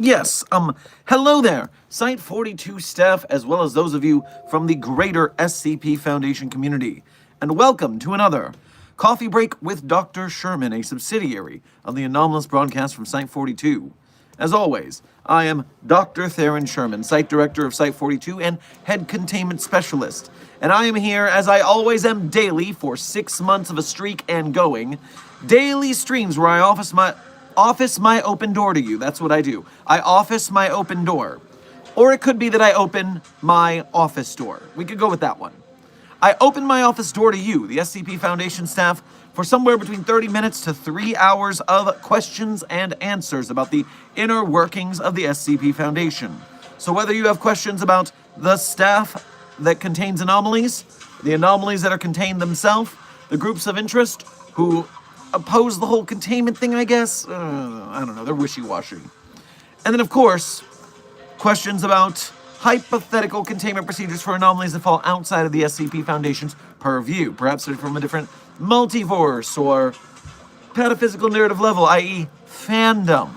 Yes, hello there, Site 42 staff, as well as those of you from the greater SCP Foundation community. And welcome to another Coffee Break with Dr. Sherman, a subsidiary of the anomalous broadcast from Site 42. As always, I am Dr. Theron Sherman, Site Director of Site 42 and Head Containment Specialist. And I am here, as I always am, daily for 6 months of a streak and going. Daily streams where I office my open door to you. That's what I do. I office my open door. Or it could be that I open my office door. We could go with that one. I open my office door to you, the SCP Foundation staff, for somewhere between 30 minutes to 3 hours of questions and answers about the inner workings of the SCP Foundation. So whether you have questions about the staff that contains anomalies, the anomalies that are contained themselves, the groups of interest who oppose the whole containment thing, I guess. I don't know, they're wishy-washy. And then, of course, questions about hypothetical containment procedures for anomalies that fall outside of the SCP Foundation's purview. Perhaps they're from a different multiverse or pataphysical narrative level, i.e. fandom.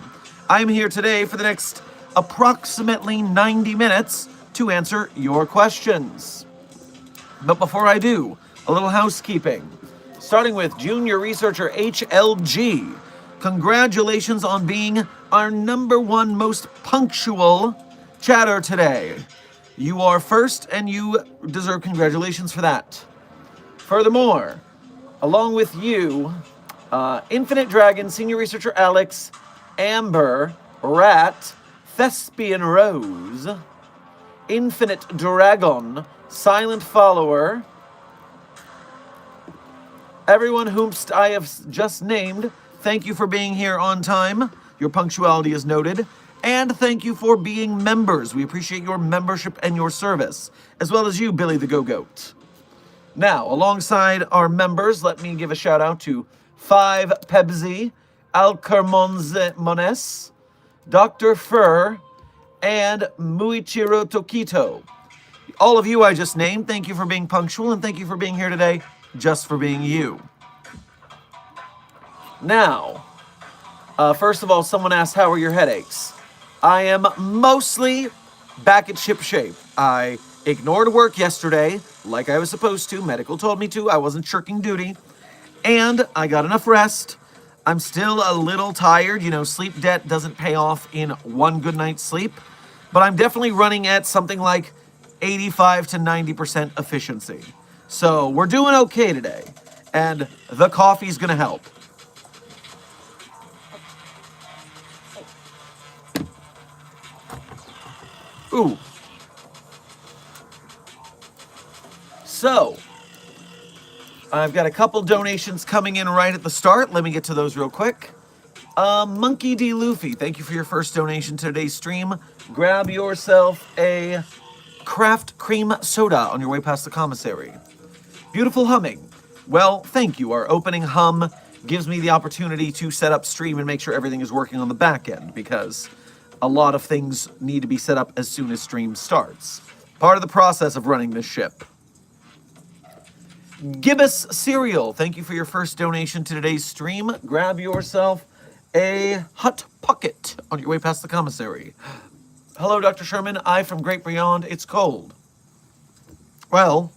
I'm here today for the next approximately 90 minutes to answer your questions. But before I do, a little housekeeping. Starting with Junior Researcher HLG. Congratulations on being our #1 most punctual chatter today. You are first and you deserve congratulations for that. Furthermore, along with you, Infinite Dragon, Senior Researcher Alex, Amber, Rat, Thespian Rose, Infinite Dragon, Silent Follower, everyone whomst I have just named, thank you for being here on time. Your punctuality is noted. And thank you for being members. We appreciate your membership and your service, as well as you, Billy the Go-Goat. Now, alongside our members, let me give a shout out to 5 Pebzi, Alcarmones, Dr. Fur, and Muichiro Tokito. All of you I just named, thank you for being punctual, and thank you for being here today, just for being you. Now, first of all, someone asked, how are your headaches? I am mostly back at ship shape. I ignored work yesterday, like I was supposed to. Medical told me to. I wasn't shirking duty. And I got enough rest. I'm still a little tired. You know, sleep debt doesn't pay off in one good night's sleep. But I'm definitely running at something like 85 to 90% efficiency. So we're doing okay today. And the coffee's going to help. Ooh. So, I've got a couple donations coming in right at the start. Let me get to those real quick. Monkey D. Luffy, thank you for your first donation to today's stream. Grab yourself a craft cream soda on your way past the commissary. Beautiful humming. Well, thank you. Our opening hum gives me the opportunity to set up stream and make sure everything is working on the back end, because a lot of things need to be set up as soon as stream starts. Part of the process of running this ship. Gibbous Cereal, thank you for your first donation to today's stream. Grab yourself a Hot Pocket on your way past the commissary. Hello, Dr. Sherman. I from Great Beyond. It's cold. Well,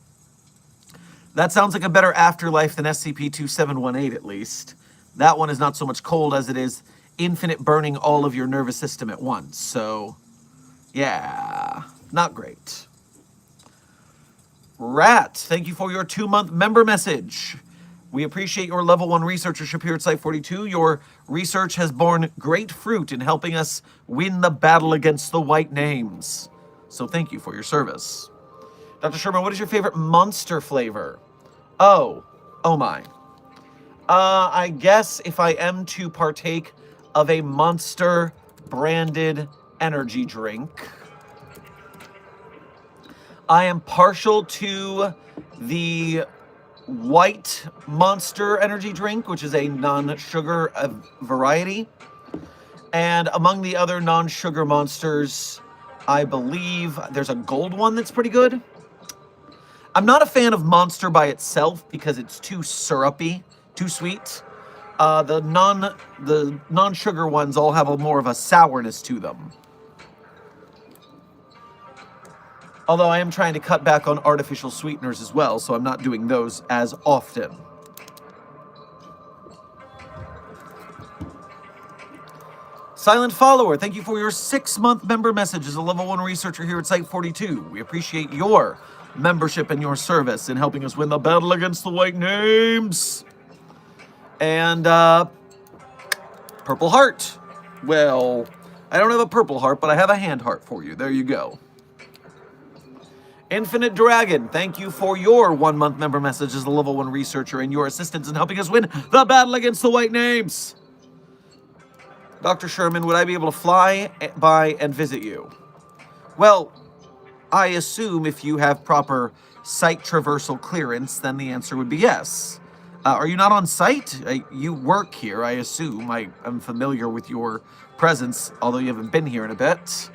that sounds like a better afterlife than SCP-2718, at least. That one is not so much cold as it is infinite burning all of your nervous system at once. So, yeah, not great. Rat, thank you for your 2-month member message. We appreciate your level 1 researchership here at Site 42. Your research has borne great fruit in helping us win the battle against the white names. So thank you for your service. Dr. Sherman, what is your favorite monster flavor? Oh my. I guess if I am to partake of a Monster branded energy drink, I am partial to the white Monster energy drink, which is a non-sugar variety. And among the other non-sugar monsters, I believe there's a gold one that's pretty good. I'm not a fan of Monster by itself because it's too syrupy, too sweet. The non-sugar ones all have more of a sourness to them. Although I am trying to cut back on artificial sweeteners as well, so I'm not doing those as often. Silent Follower, thank you for your 6-month member message as a level 1 researcher here at Site 42. We appreciate your membership and your service in helping us win the battle against the White Names. And, Purple Heart. Well, I don't have a purple heart, but I have a hand heart for you. There you go. Infinite Dragon, thank you for your 1-month member message as a level 1 researcher and your assistance in helping us win the battle against the White Names. Dr. Sherman, would I be able to fly by and visit you? Well, I assume if you have proper site traversal clearance, then the answer would be yes. Are you not on site? You work here, I assume. I am familiar with your presence, although you haven't been here in a bit.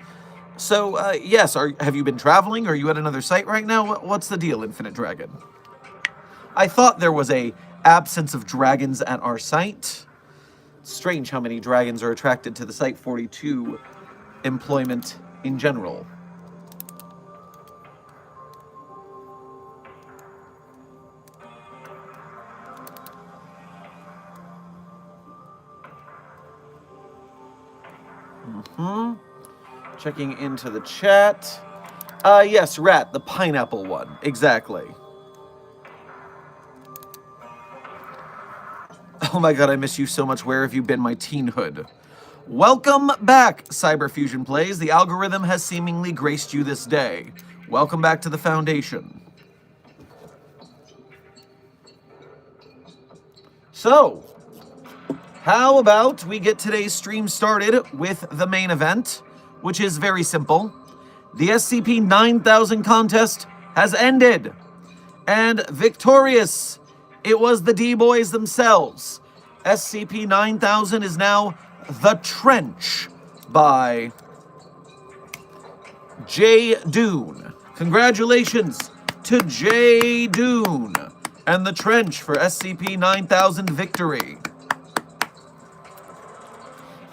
So, yes, have you been traveling? Are you at another site right now? What's the deal, Infinite Dragon? I thought there was a absence of dragons at our site. Strange how many dragons are attracted to the Site 42 employment in general. Checking into the chat. Yes, Rat, the pineapple one. Exactly. Oh my god, I miss you so much. Where have you been, my teenhood? Welcome back, Cyberfusion Plays. The algorithm has seemingly graced you this day. Welcome back to the Foundation. So, how about we get today's stream started with the main event, which is very simple. The SCP-9000 contest has ended, and victorious, it was the D-BOIS themselves. SCP-9000 is now The Trench by J. Dune. Congratulations to J. Dune and The Trench for SCP-9000 victory.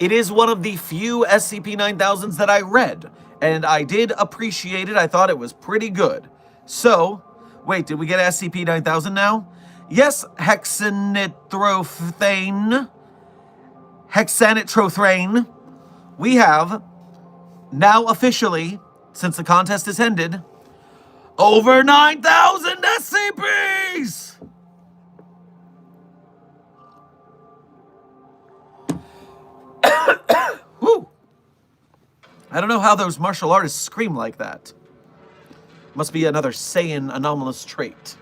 It is one of the few SCP-9000s that I read, and I did appreciate it. I thought it was pretty good. So, wait, did we get SCP-9000 now? Yes, hexanitrothane. We have now officially, since the contest has ended, over 9,000 SCPs! Woo! I don't know how those martial artists scream like that. Must be another Saiyan anomalous trait.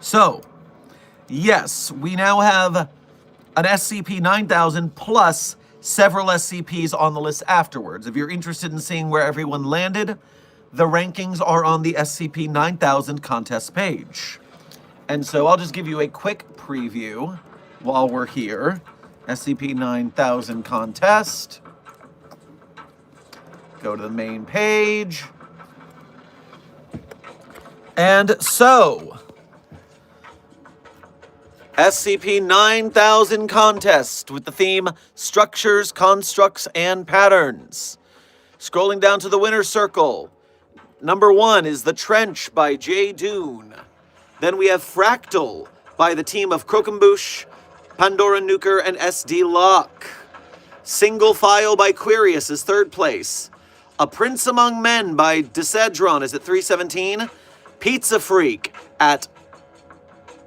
So, yes, we now have an SCP-9000 plus several SCPs on the list afterwards. If you're interested in seeing where everyone landed, the rankings are on the SCP-9000 contest page. And so I'll just give you a quick preview while we're here. SCP-9000 contest. Go to the main page. And so, SCP-9000 contest with the theme Structures, Constructs, and Patterns. Scrolling down to the winner's circle. Number 1 is The Trench by J. Dune. Then we have Fractal by the team of Croquembouche, Pandora Nuker, and SD Locke. Single File by Quirius is 3rd place. A Prince Among Men by Decedron is at 317. Pizza Freak at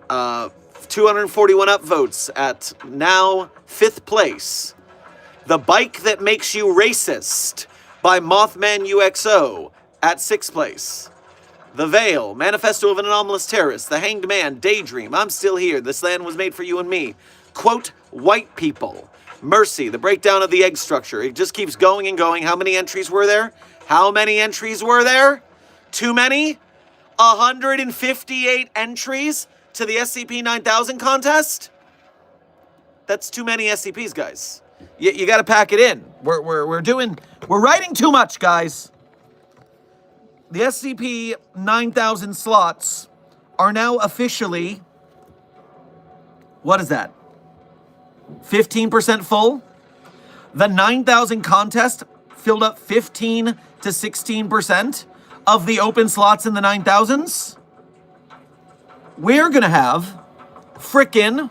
241 upvotes at now 5th place. The Bike That Makes You Racist by Mothman UXO at 6th place. The Veil, Manifesto of an Anomalous Terrorist, The Hanged Man, Daydream, I'm Still Here, This Land Was Made for You and Me, Quote, White People, Mercy, The Breakdown of the Egg Structure. It just keeps going and going. How many entries were there? How many entries were there? Too many? 158 entries to the SCP-9000 contest? That's too many SCPs, guys. You gotta pack it in. We're writing too much, guys. The SCP-9000 slots are now officially What is that? 15% full? The 9,000 contest filled up 15 to 16% of the open slots in the 9,000s? We're gonna have frickin'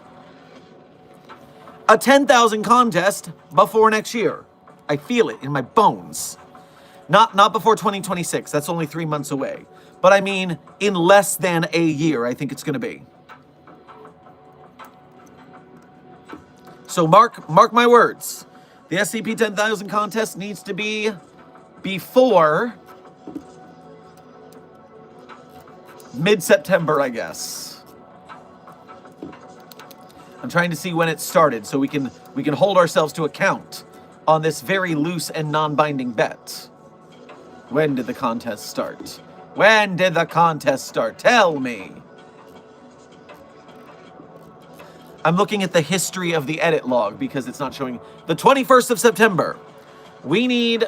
a 10,000 contest before next year. I feel it in my bones. Not before 2026. That's only 3 months away. But I mean, in less than a year, I think it's going to be. So mark my words. The SCP-10,000 contest needs to be before mid-September, I guess. I'm trying to see when it started so we can hold ourselves to account on this very loose and non-binding bet. When did the contest start? When did the contest start? Tell me. I'm looking at the history of the edit log because it's not showing the 21st of September. We need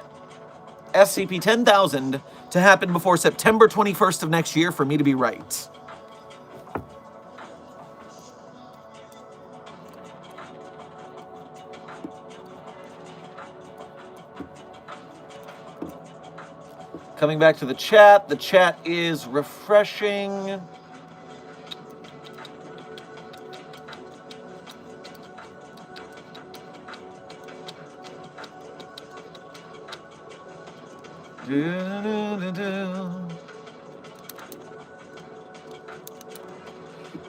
SCP-10,000 to happen before September 21st of next year for me to be right. Coming back to the chat is refreshing.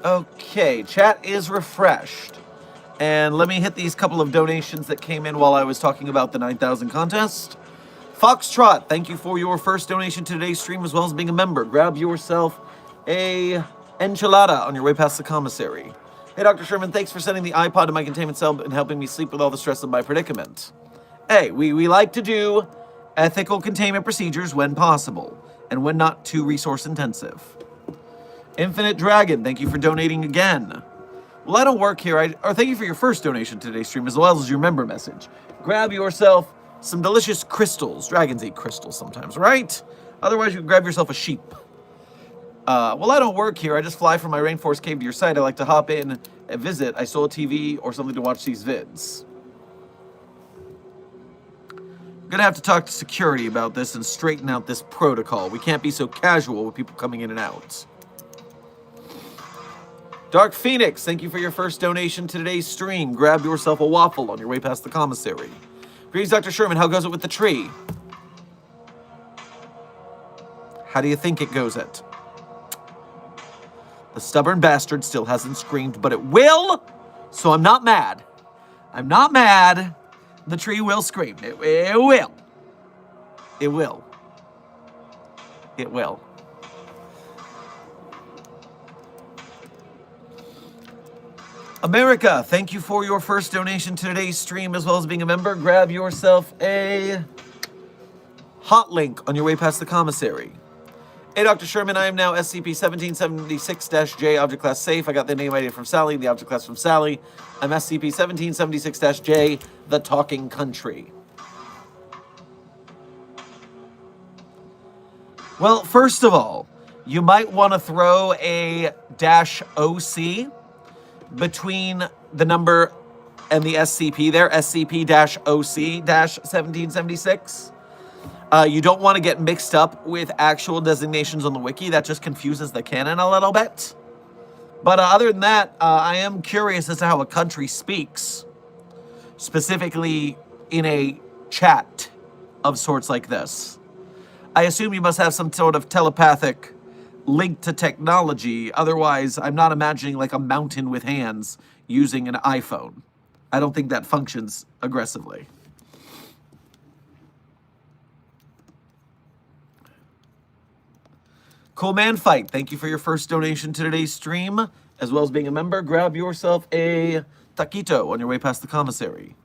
Okay, chat is refreshed. And let me hit these couple of donations that came in while I was talking about the 9,000 contest. Foxtrot, thank you for your first donation to today's stream as well as being a member. Grab yourself a enchilada on your way past the commissary. Hey, Dr. Sherman, thanks for sending the iPod to my containment cell and helping me sleep with all the stress of my predicament. Hey, we like to do ethical containment procedures when possible and when not too resource intensive. Infinite Dragon, thank you for donating again. Well, I don't work here. Thank you for your first donation to today's stream as well as your member message. Grab yourself some delicious crystals. Dragons eat crystals sometimes, right? Otherwise, you can grab yourself a sheep. Well, I don't work here. I just fly from my rainforest cave to your site. I like to hop in and visit. I stole a TV or something to watch these vids. I'm gonna have to talk to security about this and straighten out this protocol. We can't be so casual with people coming in and out. Dark Phoenix, thank you for your first donation to today's stream. Grab yourself a waffle on your way past the commissary. Greetings, Dr. Sherman. How goes it with the tree? How do you think it goes it? The stubborn bastard still hasn't screamed, but it will, so I'm not mad. I'm not mad. The tree will scream. It will. It will. It will. America, thank you for your first donation to today's stream as well as being a member. Grab yourself a hot link on your way past the commissary. Hey, Dr. Sherman, I am now SCP-1776-J, object class safe. I got the name ID from Sally, the object class from Sally. I'm SCP-1776-J, the talking country. Well, first of all, you might want to throw a -OC between the number and the SCP there, SCP-OC-1776. You don't want to get mixed up with actual designations on the wiki. That just confuses the canon a little bit. But other than that, I am curious as to how a country speaks, specifically in a chat of sorts like this. I assume you must have some sort of telepathic link to technology. Otherwise, I'm not imagining like a mountain with hands using an iPhone. I don't think that functions aggressively. Cool Man Fight, thank you for your first donation to today's stream, as well as being a member. Grab yourself a taquito on your way past the commissary.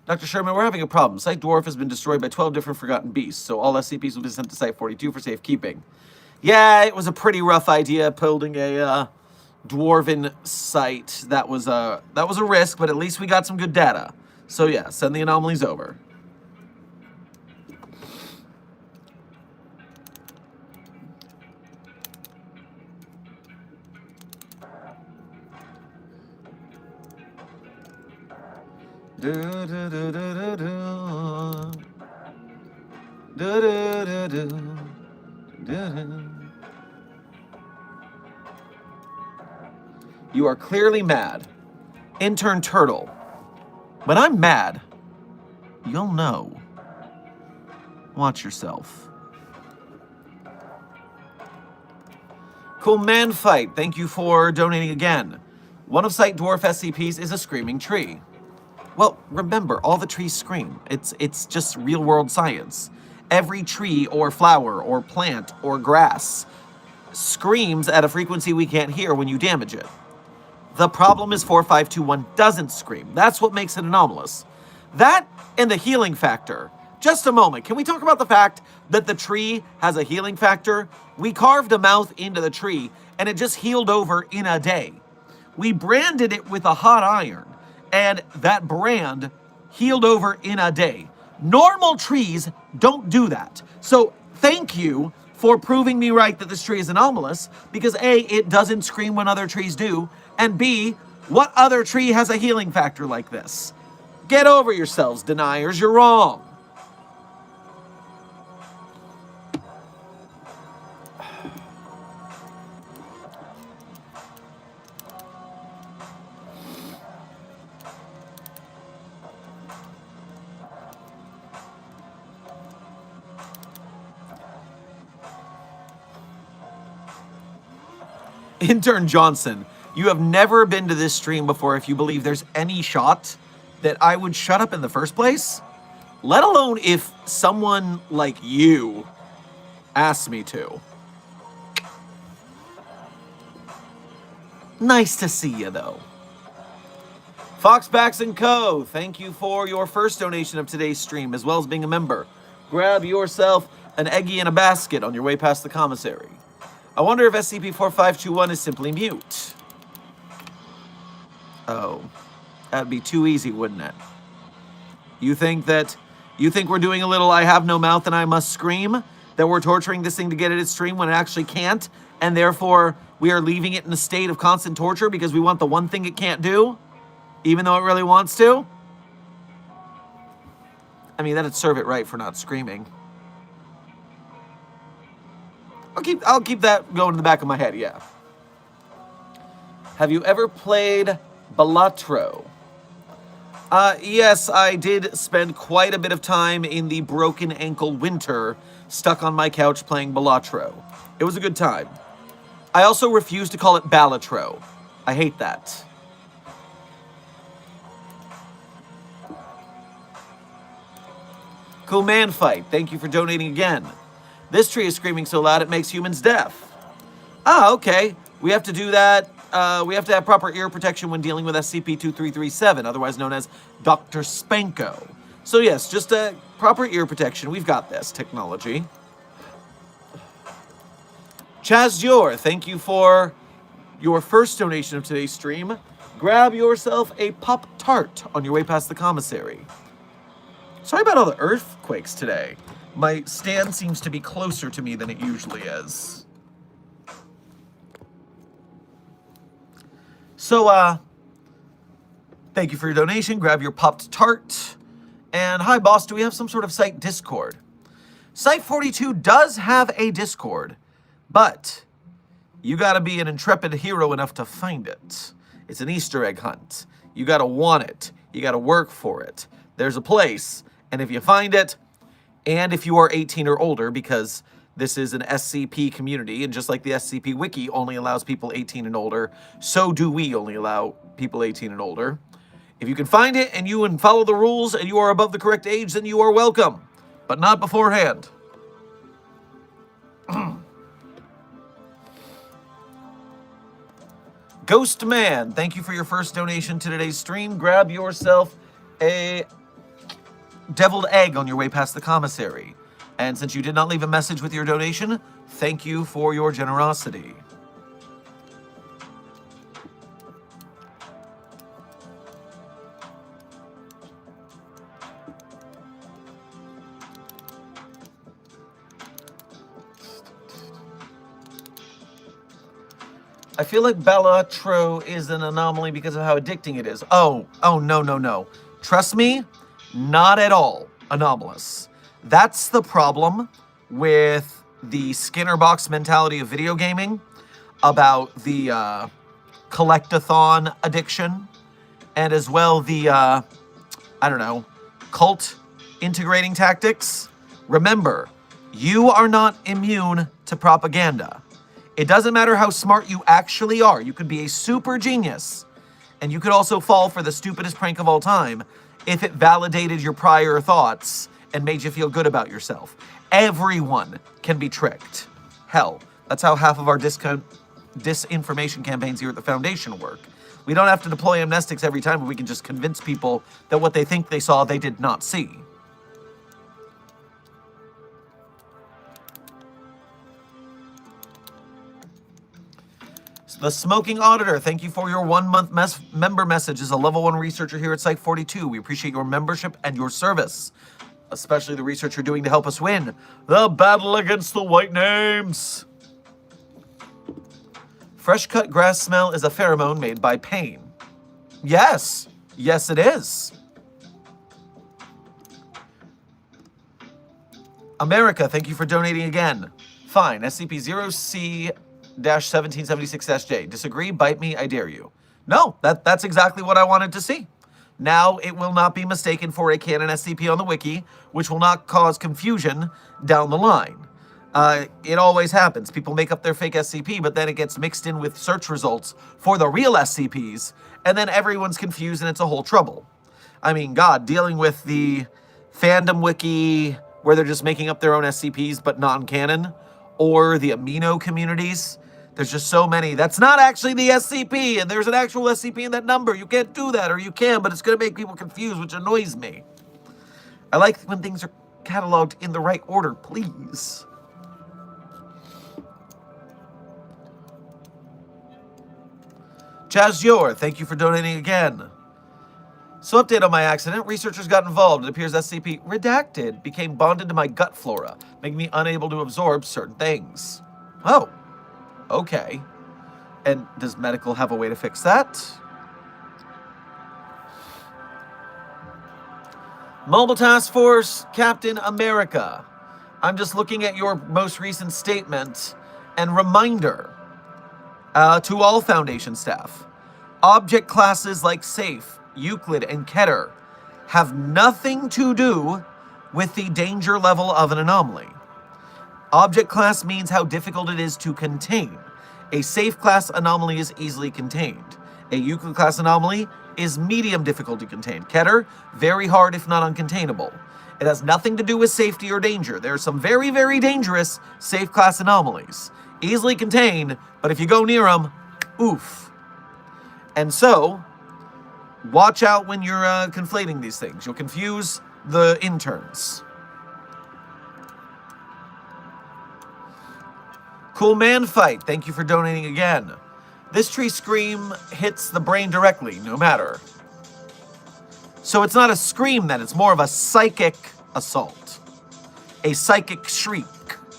Dr. Sherman, we're having a problem. Site Dwarf has been destroyed by 12 different forgotten beasts, so all SCPs will be sent to Site 42 for safekeeping. Yeah, it was a pretty rough idea building a dwarven site. That was a risk, but at least we got some good data. So yeah, send the anomalies over. Do, do, do, do, do, do. Do, do, do, do. Do, do. You are clearly mad. Intern Turtle. When I'm mad, you'll know. Watch yourself. Cool Man Fight, thank you for donating again. One of Site Dwarf SCPs is a screaming tree. Well, remember, all the trees scream. It's just real-world science. Every tree or flower or plant or grass screams at a frequency we can't hear when you damage it. The problem is 4521 doesn't scream. That's what makes it anomalous. That and the healing factor. Just a moment. Can we talk about the fact that the tree has a healing factor? We carved a mouth into the tree and it just healed over in a day. We branded it with a hot iron and that brand healed over in a day. Normal trees don't do that. So thank you for proving me right that this tree is anomalous, because A, it doesn't scream when other trees do, and B, what other tree has a healing factor like this? Get over yourselves, deniers, you're wrong. Intern Johnson, you have never been to this stream before if you believe there's any shot that I would shut up in the first place, let alone if someone like you asked me to. Nice to see you, though. Foxbacks & Co., thank you for your first donation of today's stream, as well as being a member. Grab yourself an eggie in a basket on your way past the commissary. I wonder if SCP-4521 is simply mute. Oh, that'd be too easy, wouldn't it? You think we're doing a little I have no mouth and I must scream? That we're torturing this thing to get it its stream when it actually can't? And therefore, we are leaving it in a state of constant torture because we want the one thing it can't do? Even though it really wants to? I mean, that'd serve it right for not screaming. I'll keep that going in the back of my head, yeah. Have you ever played Balatro? Yes, I did spend quite a bit of time in the broken ankle winter stuck on my couch playing Balatro. It was a good time. I also refuse to call it Balatro. I hate that. Cool Man Fight, thank you for donating again. This tree is screaming so loud it makes humans deaf. Ah, okay. We have to do that. We have to have proper ear protection when dealing with SCP-2337, otherwise known as Dr. Spanko. So yes, just a proper ear protection. We've got this technology. Chaz Dior, thank you for your first donation of today's stream. Grab yourself a Pop-Tart on your way past the commissary. Sorry about all the earthquakes today. My stand seems to be closer to me than it usually is. So, thank you for your donation. Grab your popped tart. And hi, boss, do we have some sort of site Discord? Site 42 does have a Discord, but you gotta be an intrepid hero enough to find it. It's an Easter egg hunt. You gotta want it. You gotta work for it. There's a place, and if you find it, and if you are 18 or older, because this is an SCP community, and just like the SCP Wiki only allows people 18 and older, so do we only allow people 18 and older. If you can find it, and you can follow the rules, and you are above the correct age, then you are welcome. But not beforehand. Ghost Man, thank you for your first donation to today's stream. Grab yourself a deviled egg on your way past the commissary. And since you did not leave a message with your donation, thank you for your generosity. I feel like Balatro is an anomaly because of how addicting it is. Oh, no. Trust me, not at all anomalous. That's the problem with the Skinner box mentality of video gaming about the collectathon addiction, and as well the, I don't know, cult integrating tactics. Remember, you are not immune to propaganda. It doesn't matter how smart you actually are. You could be a super genius, and you could also fall for the stupidest prank of all time if it validated your prior thoughts and made you feel good about yourself. Everyone can be tricked. Hell, that's how half of our disinformation campaigns here at the Foundation work. We don't have to deploy amnestics every time, but we can just convince people that what they think they saw, they did not see. The Smoking Auditor, thank you for your 1 month member message. As a level 1 researcher here at Site 42, we appreciate your membership and your service, especially the research you're doing to help us win the battle against the white names. Fresh cut grass smell is a pheromone made by pain. Yes, yes it is. America, thank you for donating again. Fine, SCP-0C-1776-J. Disagree? Bite me, I dare you. No, that's exactly what I wanted to see. Now it will not be mistaken for a canon SCP on the wiki, which will not cause confusion down the line. It always happens. People make up their fake SCP, but then it gets mixed in with search results for the real SCPs, and then everyone's confused and it's a whole trouble. I mean, God, dealing with the fandom wiki where they're just making up their own SCPs but non-canon, or the amino communities. There's just so many. That's not actually the SCP, and there's an actual SCP in that number. You can't do that, or you can, but it's going to make people confused, which annoys me. I like when things are cataloged in the right order, please. Chazyor, thank you for donating again. So, update on my accident. Researchers got involved. It appears SCP redacted became bonded to my gut flora, making me unable to absorb certain things. Oh, okay. And does medical have a way to fix that? Mobile Task Force, Captain America. I'm just looking at your most recent statement and reminder to all Foundation staff. Object classes like Safe, Euclid, and Keter have nothing to do with the danger level of an anomaly. Object class means how difficult it is to contain. A Safe class anomaly is easily contained. A Euclid class anomaly is medium difficulty contained. Keter, very hard if not uncontainable. It has nothing to do with safety or danger. There are some very, very dangerous Safe class anomalies. Easily contained, but if you go near them, oof. And so, watch out when you're conflating these things. You'll confuse the interns. Cool Man Fight, thank you for donating again. This tree scream hits the brain directly, no matter. So it's not a scream then, it's more of a psychic assault. A psychic shriek,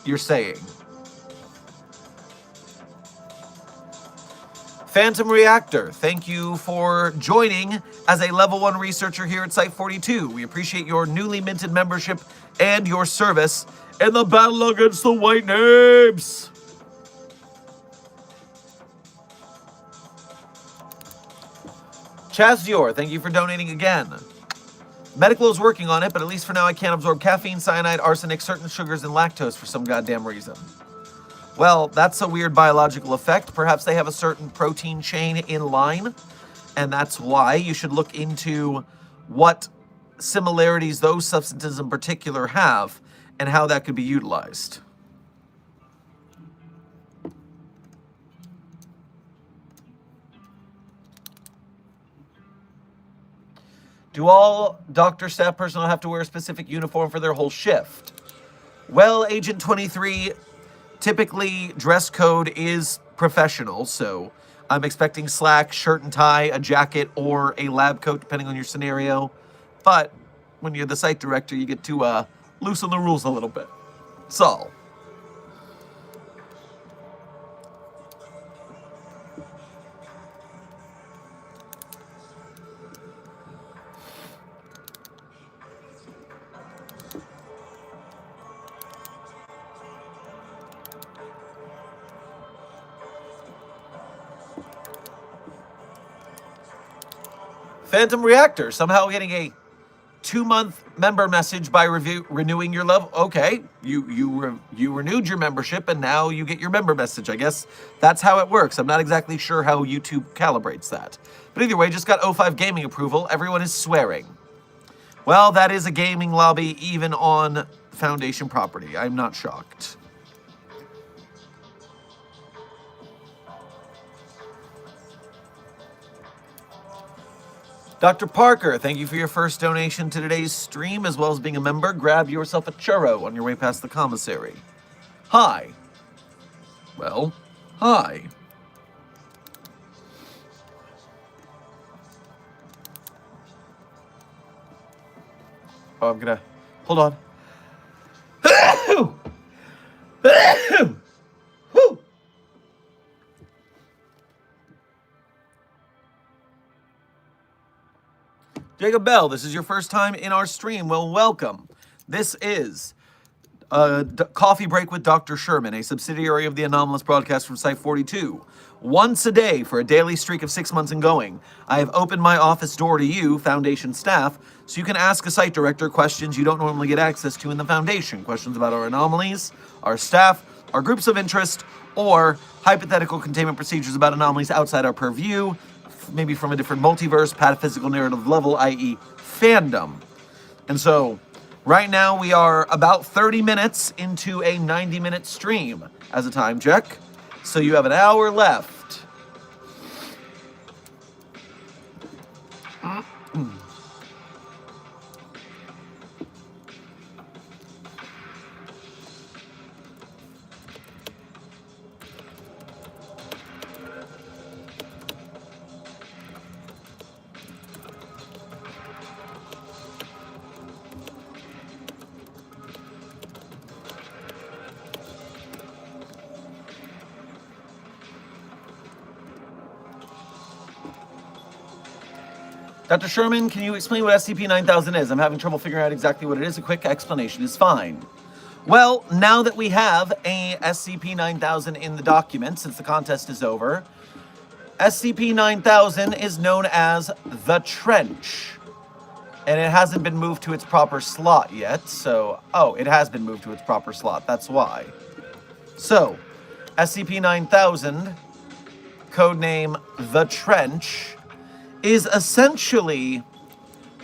you're saying. Phantom Reactor, thank you for joining as a level 1 researcher here at Site 42. We appreciate your newly minted membership and your service in the battle against the white names. Chazdior, thank you for donating again. Medical is working on it, but at least for now I can't absorb caffeine, cyanide, arsenic, certain sugars, and lactose for some goddamn reason. Well, that's a weird biological effect. Perhaps they have a certain protein chain in line, and that's why you should look into what similarities those substances in particular have and how that could be utilized. Do all doctor staff personnel have to wear a specific uniform for their whole shift? Well, Agent 23, typically dress code is professional, so I'm expecting slack, shirt and tie, a jacket, or a lab coat, depending on your scenario. But when you're the site director, you get to loosen the rules a little bit. That's all. Phantom Reactor, somehow getting a 2-month member message by renewing your level. Okay, you renewed your membership and now you get your member message. I guess that's how it works. I'm not exactly sure how YouTube calibrates that. But either way, just got O5 gaming approval. Everyone is swearing. Well, that is a gaming lobby even on Foundation property. I'm not shocked. Dr. Parker, thank you for your first donation to today's stream, as well as being a member. Grab yourself a churro on your way past the commissary. Hi. Well, hi. Oh, I'm gonna... Hold on. Jacob Bell, this is your first time in our stream. Well, welcome. This is Coffee Break with Dr. Sherman, a subsidiary of the Anomalous broadcast from Site 42. Once a day for a daily streak of 6 months and going, I have opened my office door to you, Foundation staff, so you can ask a site director questions you don't normally get access to in the Foundation. Questions about our anomalies, our staff, our groups of interest, or hypothetical containment procedures about anomalies outside our purview, maybe from a different multiverse, pataphysical narrative level, i.e. fandom. And so, right now we are about 30 minutes into a 90-minute stream as a time check. So you have an hour left. Dr. Sherman, can you explain what SCP-9000 is? I'm having trouble figuring out exactly what it is. A quick explanation is fine. Well, now that we have a SCP-9000 in the document, since the contest is over, SCP-9000 is known as the Trench. And it hasn't been moved to its proper slot yet, so... Oh, it has been moved to its proper slot, that's why. So, SCP-9000, codename the Trench, is essentially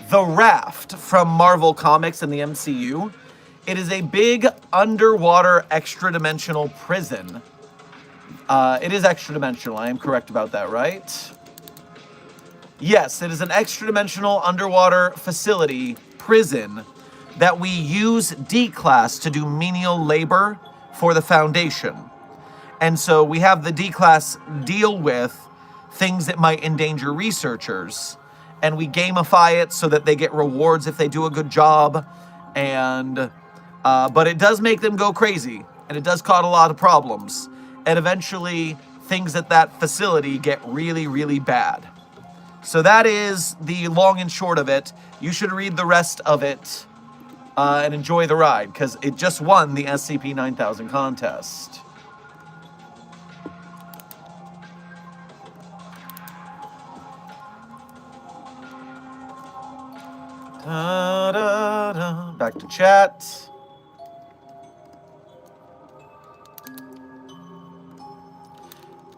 the Raft from Marvel Comics and the MCU. It is a big underwater extra-dimensional prison. It is extra-dimensional, I am correct about that, right? Yes, it is an extra-dimensional underwater facility, prison, that we use D-Class to do menial labor for the Foundation. And so we have the D-Class deal with things that might endanger researchers, and we gamify it so that they get rewards if they do a good job, and but it does make them go crazy, and it does cause a lot of problems, and eventually things at that facility get really, really bad. So that is the long and short of it. You should read the rest of it and enjoy the ride, because it just won the SCP-9000 contest. Da, da, da. Back to chat.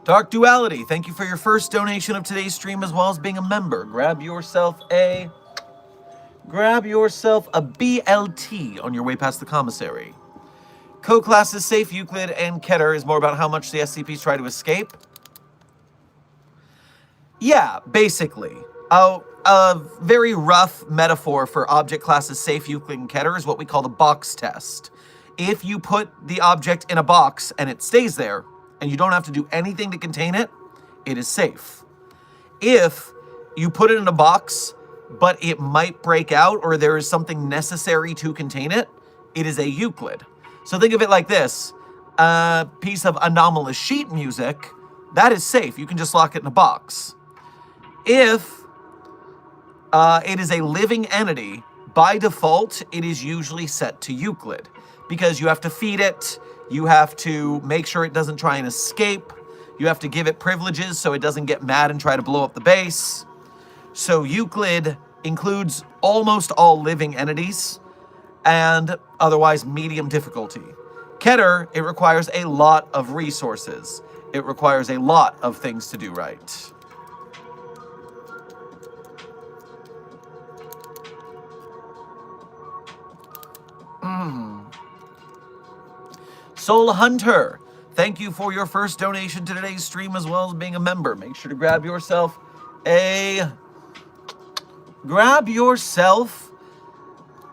Dark Duality, thank you for your first donation of today's stream, as well as being a member. Grab yourself a BLT on your way past the commissary. Co-classes Safe, Euclid, and Keter is more about how much the SCPs try to escape. Yeah, basically. A very rough metaphor for object classes Safe, Euclid, and Keter is what we call the box test. If you put the object in a box and it stays there, and you don't have to do anything to contain it, it is safe. If you put it in a box, but it might break out or there is something necessary to contain it, it is a Euclid. So think of it like this. A piece of anomalous sheet music, that is safe. You can just lock it in a box. If it is a living entity, by default, it is usually set to Euclid, because you have to feed it, you have to make sure it doesn't try and escape, you have to give it privileges so it doesn't get mad and try to blow up the base. So Euclid includes almost all living entities and otherwise medium difficulty. Keter, it requires a lot of resources. It requires a lot of things to do right. Soul Hunter, thank you for your first donation to today's stream as well as being a member. Make sure to grab yourself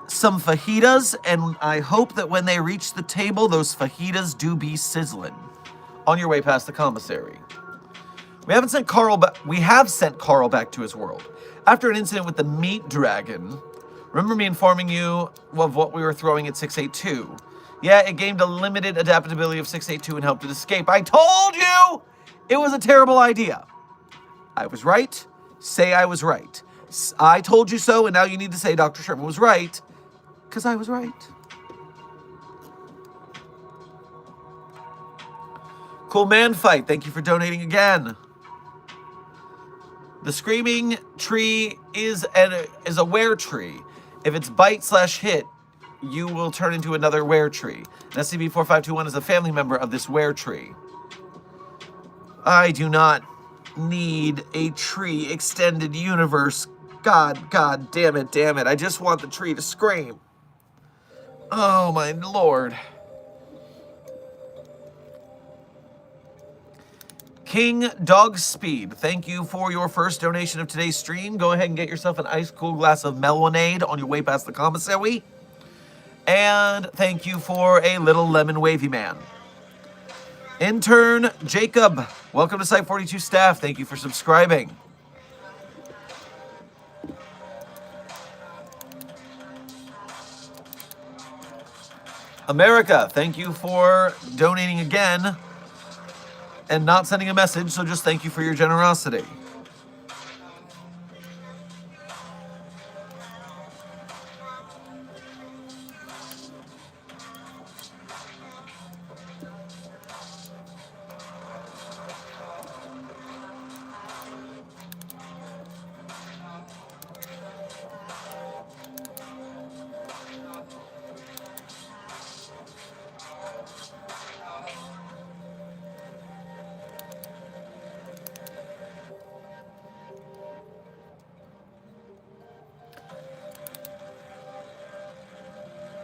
some fajitas, and I hope that when they reach the table, those fajitas do be sizzling on your way past the commissary. We have sent Carl back to his world. After an incident with the meat dragon, remember me informing you of what we were throwing at 682? Yeah, it gained a limited adaptability of 682 and helped it escape. I told you it was a terrible idea. I was right. Say I was right. I told you so, and now you need to say Dr. Sherman was right, because I was right. Cool Man Fight, thank you for donating again. The screaming tree is a were tree. If it's bite/hit, you will turn into another were tree. And SCP-4521 is a family member of this were tree. I do not need a tree extended universe. God damn it. I just want the tree to scream. Oh my lord. King Dog Speed, thank you for your first donation of today's stream. Go ahead and get yourself an ice cool glass of Melonade on your way past the commissary. And thank you for a little lemon wavy man. Intern Jacob, welcome to Site 42 staff. Thank you for subscribing. America, thank you for donating again and not sending a message, so just thank you for your generosity.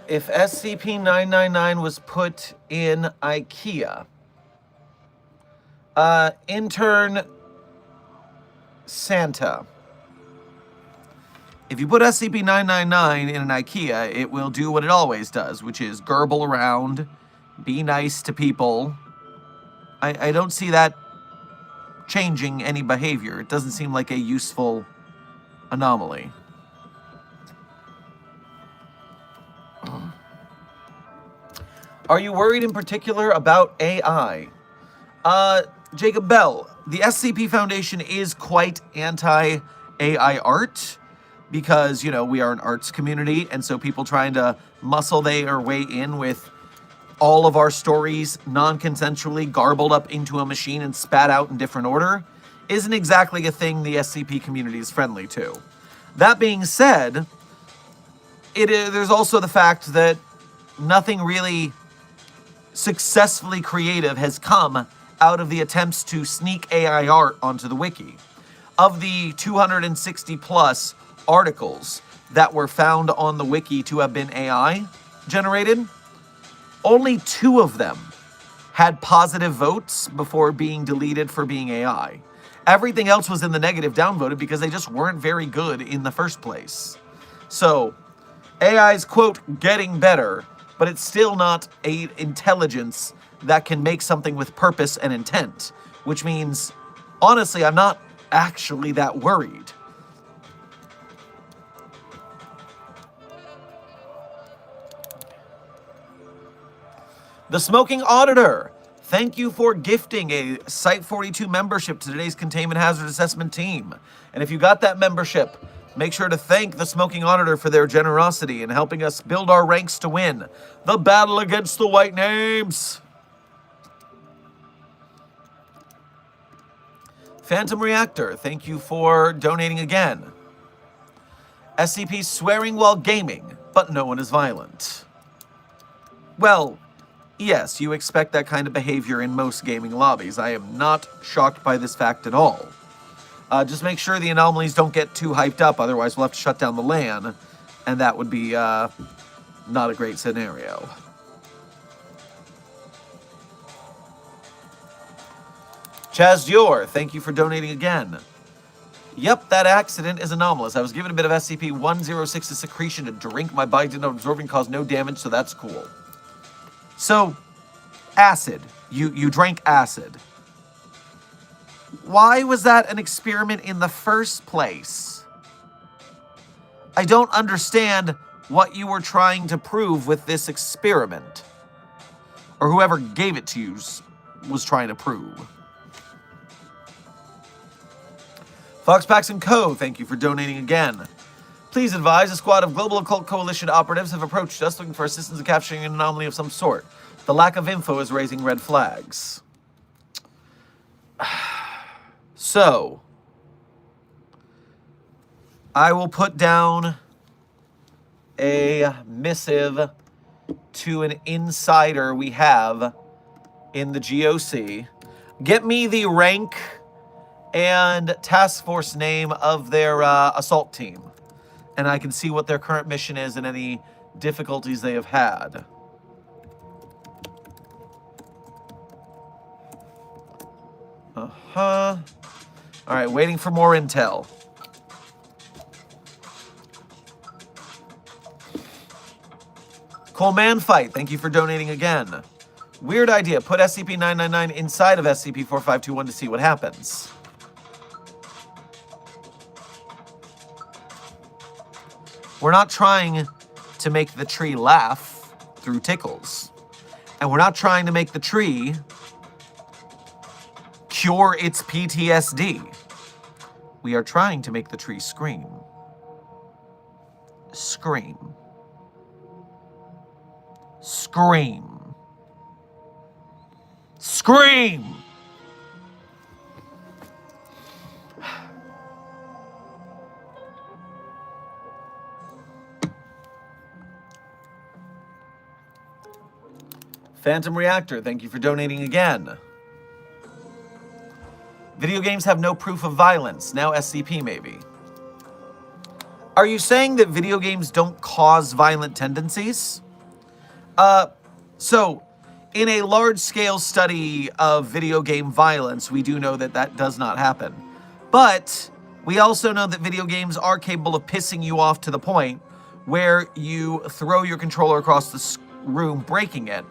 If SCP-999 was put in IKEA, intern Santa, if you put SCP-999 in an IKEA, it will do what it always does, which is gurgle around, be nice to people. I don't see that changing any behavior. It doesn't seem like a useful anomaly. Are you worried in particular about AI? Jacob Bell, the SCP Foundation is quite anti-AI art because, you know, we are an arts community, and so people trying to muscle their way in with all of our stories non-consensually garbled up into a machine and spat out in different order isn't exactly a thing the SCP community is friendly to. That being said, there's also the fact that nothing really successfully creative has come out of the attempts to sneak AI art onto the wiki. Of the 260 plus articles that were found on the wiki to have been AI generated, only 2 of them had positive votes before being deleted for being AI. Everything else was in the negative downvoted because they just weren't very good in the first place. So AI is, quote, getting better, but it's still not an intelligence that can make something with purpose and intent, which means, honestly, I'm not actually that worried. The Smoking Auditor, thank you for gifting a Site 42 membership to today's Containment Hazard Assessment team. And if you got that membership, make sure to thank the Smoking Auditor for their generosity in helping us build our ranks to win the battle against the white names. Phantom Reactor, thank you for donating again. SCP swearing while gaming, but no one is violent. Well, yes, you expect that kind of behavior in most gaming lobbies. I am not shocked by this fact at all. Just make sure the anomalies don't get too hyped up, otherwise we'll have to shut down the LAN, and that would be not a great scenario. Chaz Dior, thank you for donating again. Yep, that accident is anomalous. I was given a bit of SCP-106's secretion to drink. My body did not absorb and cause no damage, so that's cool. So, acid. You drank acid. Why was that an experiment in the first place? I don't understand what you were trying to prove with this experiment. Or whoever gave it to you was trying to prove. Foxpax & Co., thank you for donating again. Please advise, a squad of Global Occult Coalition operatives have approached us looking for assistance in capturing an anomaly of some sort. The lack of info is raising red flags. So, I will put down a missive to an insider we have in the GOC. Get me the rank and task force name of their assault team, and I can see what their current mission is and any difficulties they have had. All right, waiting for more intel. Coleman Fight, thank you for donating again. Weird idea. Put SCP-999 inside of SCP-4521 to see what happens. We're not trying to make the tree laugh through tickles. And we're not trying to make the tree cure its PTSD. We are trying to make the tree scream. Scream. Scream. Scream! Phantom Reactor, thank you for donating again. Video games have no proof of violence. Now SCP, maybe. Are you saying that video games don't cause violent tendencies? So, in a large-scale study of video game violence, we do know that that does not happen. But we also know that video games are capable of pissing you off to the point where you throw your controller across the room, breaking it,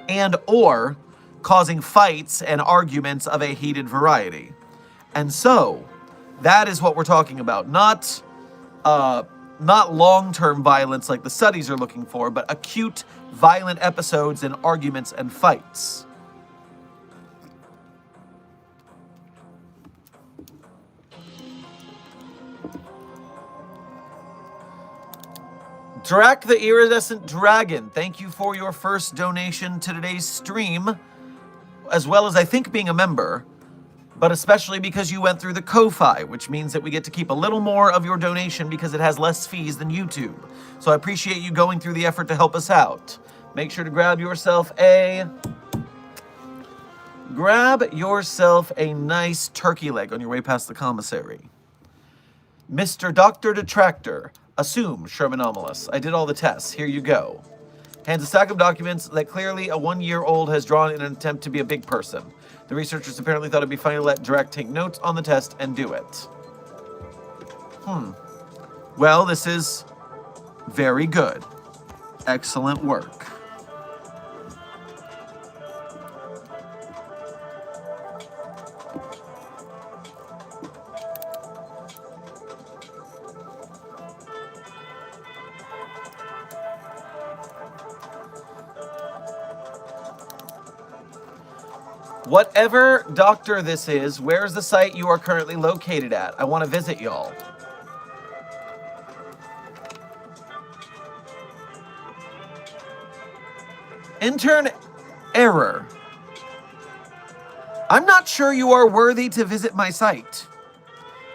and or causing fights and arguments of a heated variety. And so, that is what we're talking about. Not long-term violence like the studies are looking for, but acute violent episodes and arguments and fights. Drac the Iridescent Dragon, thank you for your first donation to today's stream, as well as I think being a member, but especially because you went through the Ko-Fi, which means that we get to keep a little more of your donation because it has less fees than YouTube. So I appreciate you going through the effort to help us out. Make sure to grab yourself a nice turkey leg on your way past the commissary. Mr. Dr. Detractor, assume Sherman anomalous. I did all the tests. Here you go. Hands a stack of documents that clearly a 1-year-old has drawn in an attempt to be a big person. The researchers apparently thought it'd be funny to let Direct take notes on the test and do it. Well, this is very good. Excellent work. Whatever doctor this is, where's the site you are currently located at? I want to visit y'all. Intern error. I'm not sure you are worthy to visit my site,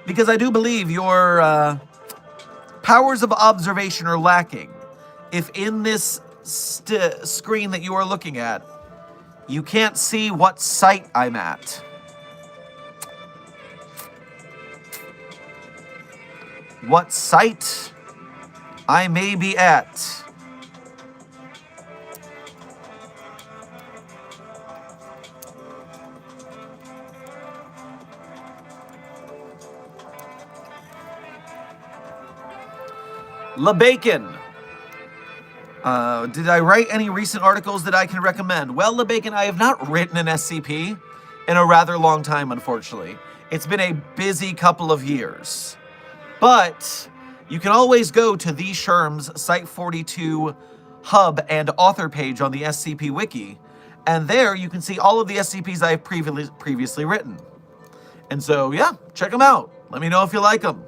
because I do believe your powers of observation are lacking. If in this screen that you are looking at, you can't see what site I'm at. What site I may be at. LeBacon. Did I write any recent articles that I can recommend? Well, LeBacon, I have not written an SCP in a rather long time, unfortunately. It's been a busy couple of years. But you can always go to the Sherm's Site 42 hub and author page on the SCP Wiki, and there you can see all of the SCPs I have previously written. And so, yeah, check them out. Let me know if you like them.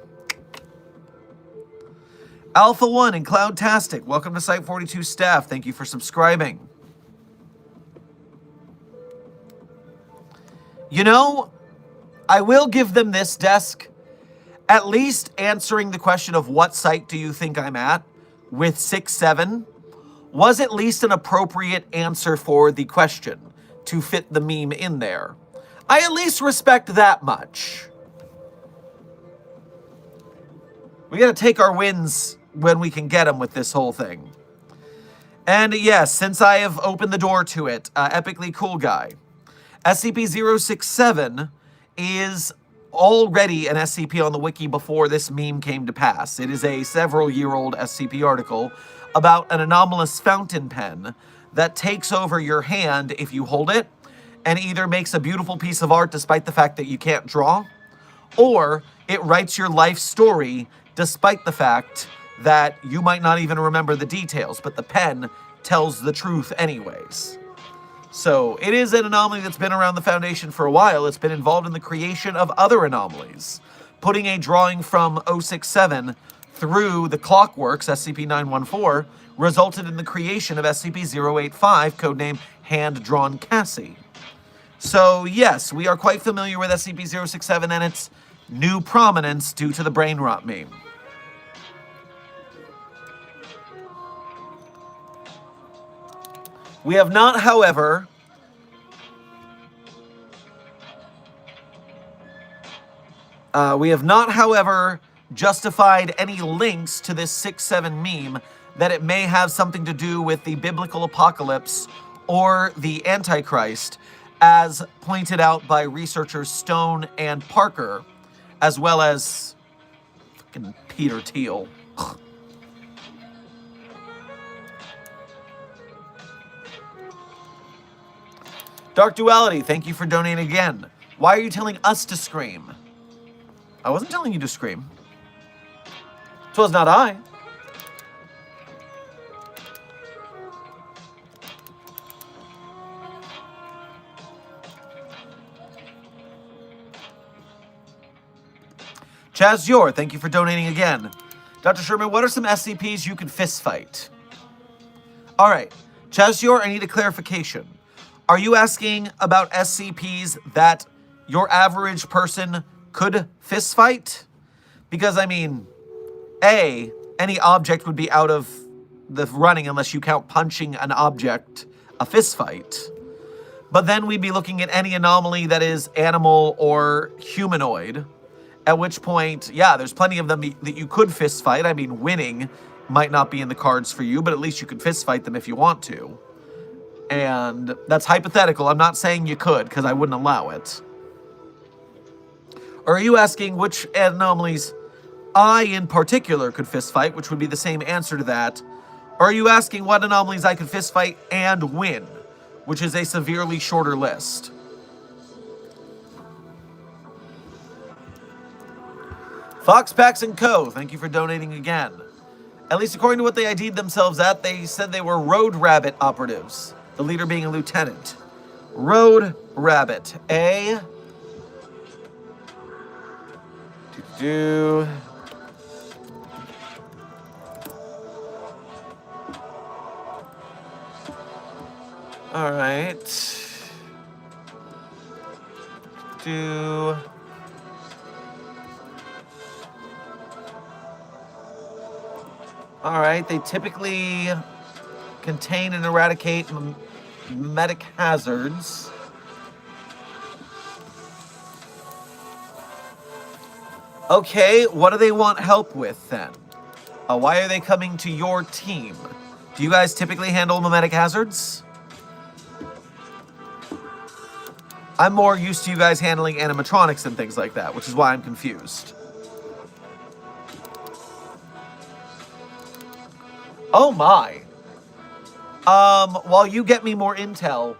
Alpha 1 and Cloudtastic, welcome to Site 42 staff. Thank you for subscribing. You know, I will give them this desk. At least answering the question of what site do you think I'm at with 6-7 was at least an appropriate answer for the question to fit the meme in there. I at least respect that much. We gotta take our wins when we can get them with this whole thing. And yes, since I have opened the door to it, epically cool guy. SCP-067 is already an SCP on the wiki before this meme came to pass. It is a several-year-old SCP article about an anomalous fountain pen that takes over your hand if you hold it, and either makes a beautiful piece of art despite the fact that you can't draw, or it writes your life story despite the fact that you might not even remember the details, but the pen tells the truth anyways. So it is an anomaly that's been around the Foundation for a while. It's been involved in the creation of other anomalies. Putting a drawing from 067 through the Clockworks, SCP-914, resulted in the creation of SCP-085, codename Hand-Drawn Cassie. So yes, we are quite familiar with SCP-067 and its new prominence due to the brain rot meme. We have not, however, justified any links to this 6-7 meme that it may have something to do with the biblical apocalypse or the Antichrist, as pointed out by researchers Stone and Parker, as well as fucking Peter Thiel. Dark Duality, thank you for donating again. Why are you telling us to scream? I wasn't telling you to scream. 'Twas not I. Chaz Yor, thank you for donating again. Dr. Sherman, what are some SCPs you could fist fight? All right, Chaz Yor, I need a clarification. Are you asking about SCPs that your average person could fist fight? Because, I mean, A, any object would be out of the running unless you count punching an object a fist fight. But then we'd be looking at any anomaly that is animal or humanoid, at which point, yeah, there's plenty of them that you could fist fight. I mean, winning might not be in the cards for you, but at least you could fist fight them if you want to. And that's hypothetical. I'm not saying you could, because I wouldn't allow it. Or are you asking which anomalies I, in particular, could fist fight, which would be the same answer to that? Or are you asking what anomalies I could fist fight and win, which is a severely shorter list? Foxpax & Co., thank you for donating again. At least according to what they ID'd themselves at, they said they were Road Rabbit operatives. The leader being a lieutenant. Road Rabbit. A. Alright. Alright, they typically contain and eradicate memetic hazards. Okay, what do they want help with then? Why are they coming to your team? Do you guys typically handle memetic hazards? I'm more used to you guys handling animatronics and things like that, which is why I'm confused. Oh my. While you get me more intel,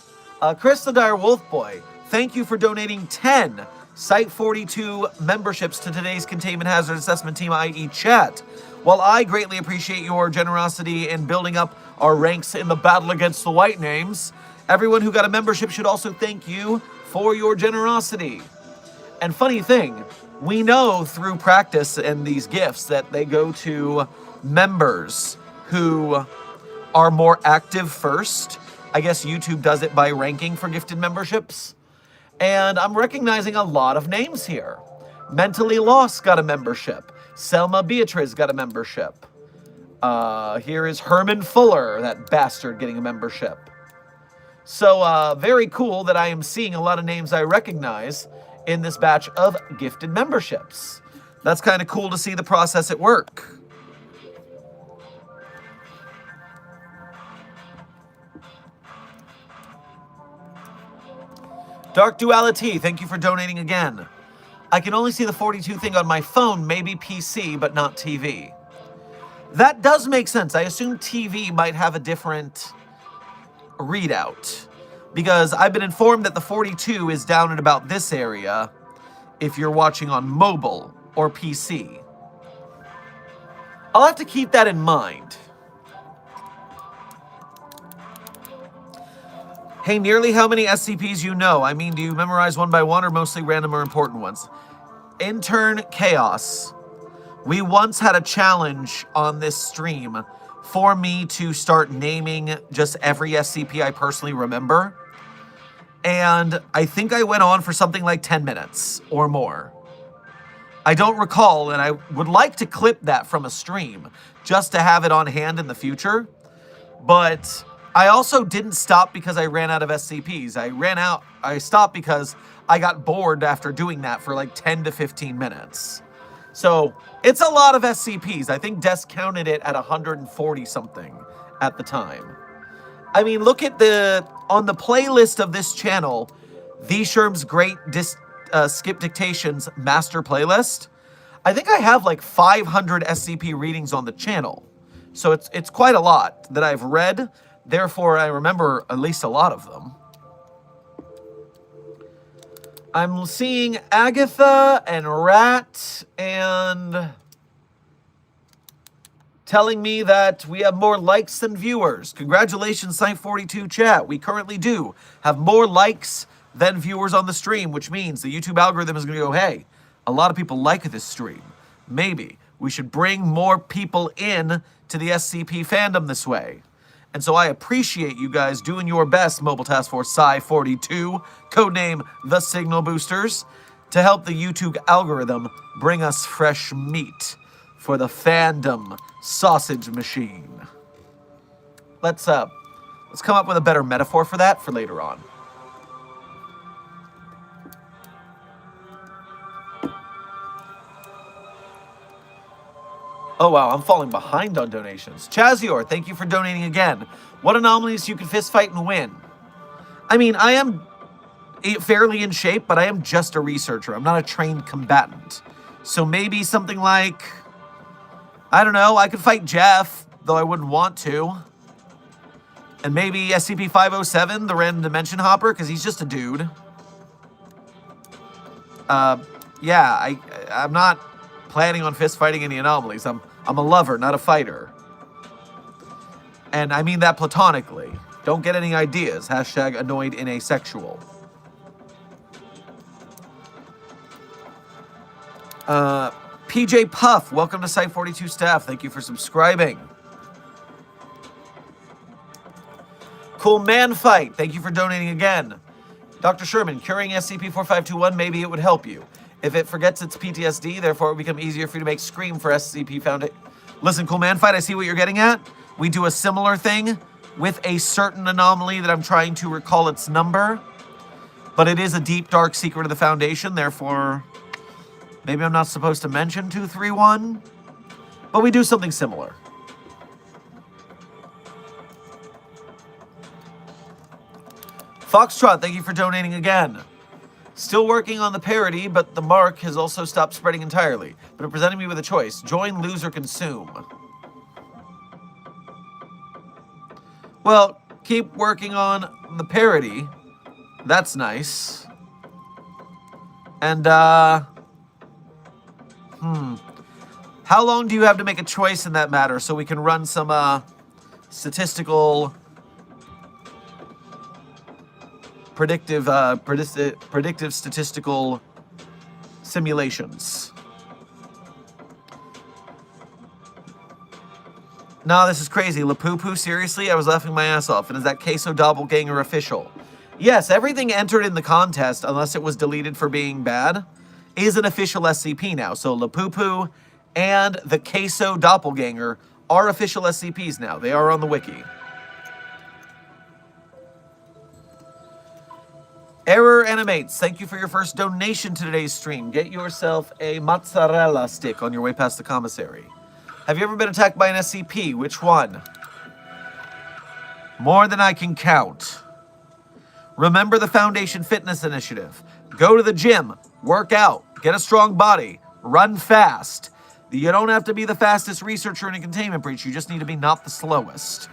Chris the Dire Wolf Boy, thank you for donating 10 Site 42 memberships to today's Containment Hazard Assessment Team, i.e. chat. While I greatly appreciate your generosity in building up our ranks in the battle against the white names, everyone who got a membership should also thank you for your generosity. And funny thing, we know through practice and these gifts that they go to members who are more active first. I guess YouTube does it by ranking for gifted memberships. And I'm recognizing a lot of names here. Mentally Lost got a membership. Selma Beatriz got a membership. Here is Herman Fuller, that bastard, getting a membership. So very cool that I am seeing a lot of names I recognize in this batch of gifted memberships. That's kind of cool to see the process at work. Dark Duality, thank you for donating again. I can only see the 42 thing on my phone, maybe PC, but not TV. That does make sense. I assume TV might have a different readout, because I've been informed that the 42 is down at about this area if you're watching on mobile or PC. I'll have to keep that in mind. Hey, nearly how many SCPs you know? I mean, do you memorize one by one or mostly random or important ones? Intern Chaos. We once had a challenge on this stream for me to start naming just every SCP I personally remember. And I think I went on for something like 10 minutes or more. I don't recall, and I would like to clip that from a stream just to have it on hand in the future. But I also didn't stop because I ran out of SCPs. I stopped because I got bored after doing that for like 10 to 15 minutes. So it's a lot of SCPs. I think Des counted it at 140 something at the time. I mean, look at on the playlist of this channel, The Sherm's Great Skip Dictations Master Playlist. I think I have like 500 SCP readings on the channel. So it's quite a lot that I've read. Therefore, I remember at least a lot of them. I'm seeing Agatha and Rat and telling me that we have more likes than viewers. Congratulations, Site42 chat. We currently do have more likes than viewers on the stream, which means the YouTube algorithm is going to go, hey, a lot of people like this stream. Maybe we should bring more people in to the SCP fandom this way. And so I appreciate you guys doing your best, Mobile Task Force Psi-42, codename The Signal Boosters, to help the YouTube algorithm bring us fresh meat for the fandom sausage machine. Let's come up with a better metaphor for that for later on. Oh wow, I'm falling behind on donations. Chazior, thank you for donating again. What anomalies you can fist fight and win? I mean, I am fairly in shape, but I am just a researcher. I'm not a trained combatant. So maybe something like, I don't know, I could fight Jeff, though I wouldn't want to. And maybe SCP-507, the random dimension hopper, because he's just a dude. Yeah, I'm not planning on fist fighting any anomalies. I'm a lover, not a fighter. And I mean that platonically. Don't get any ideas. Hashtag annoyed in asexual. PJ Puff, welcome to Site42 staff. Thank you for subscribing. Cool Man Fight, thank you for donating again. Dr. Sherman, curing SCP-4521, maybe it would help you. If it forgets its PTSD, therefore it would become easier for you to make Scream for SCP Foundation. Listen, Cool Man Fight, I see what you're getting at. We do a similar thing with a certain anomaly that I'm trying to recall its number. But it is a deep, dark secret of the Foundation, therefore maybe I'm not supposed to mention 231. But we do something similar. Foxtrot, thank you for donating again. Still working on the parody, but the mark has also stopped spreading entirely. But it presented me with a choice. Join, lose, or consume. Well, keep working on the parody. That's nice. And, how long do you have to make a choice in that matter so we can run some, statistical... predictive statistical simulations. No, this is crazy. Lapupu, seriously? I was laughing my ass off. And is that Queso Doppelganger official? Yes, everything entered in the contest, unless it was deleted for being bad, is an official SCP now. So Lapupu and the Queso Doppelganger are official SCPs now. They are on the wiki. Error Animates, thank you for your first donation to today's stream. Get yourself a mozzarella stick on your way past the commissary. Have you ever been attacked by an SCP? Which one? More than I can count. Remember the Foundation Fitness Initiative. Go to the gym, work out, get a strong body, run fast. You don't have to be the fastest researcher in a containment breach, you just need to be not the slowest.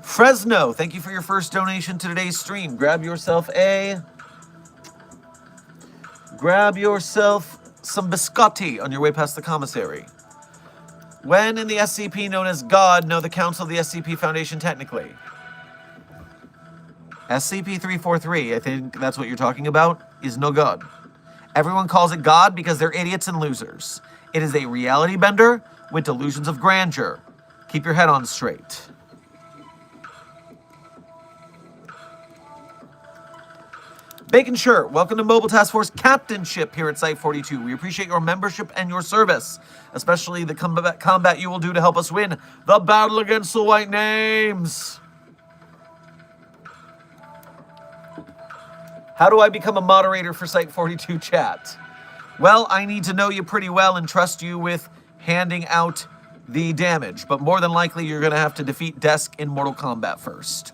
Fresno, thank you for your first donation to today's stream. Grab yourself some biscotti on your way past the commissary. When in the SCP known as God, know the Council of the SCP Foundation technically? SCP-343, I think that's what you're talking about, is no God. Everyone calls it God because they're idiots and losers. It is a reality bender with delusions of grandeur. Keep your head on straight. Bacon Shirt, welcome to Mobile Task Force Captainship here at Site-42. We appreciate your membership and your service, especially the combat you will do to help us win the battle against the White Names. How do I become a moderator for Site-42 chat? Well, I need to know you pretty well and trust you with handing out the damage, but more than likely you're going to have to defeat Desk in Mortal Kombat first.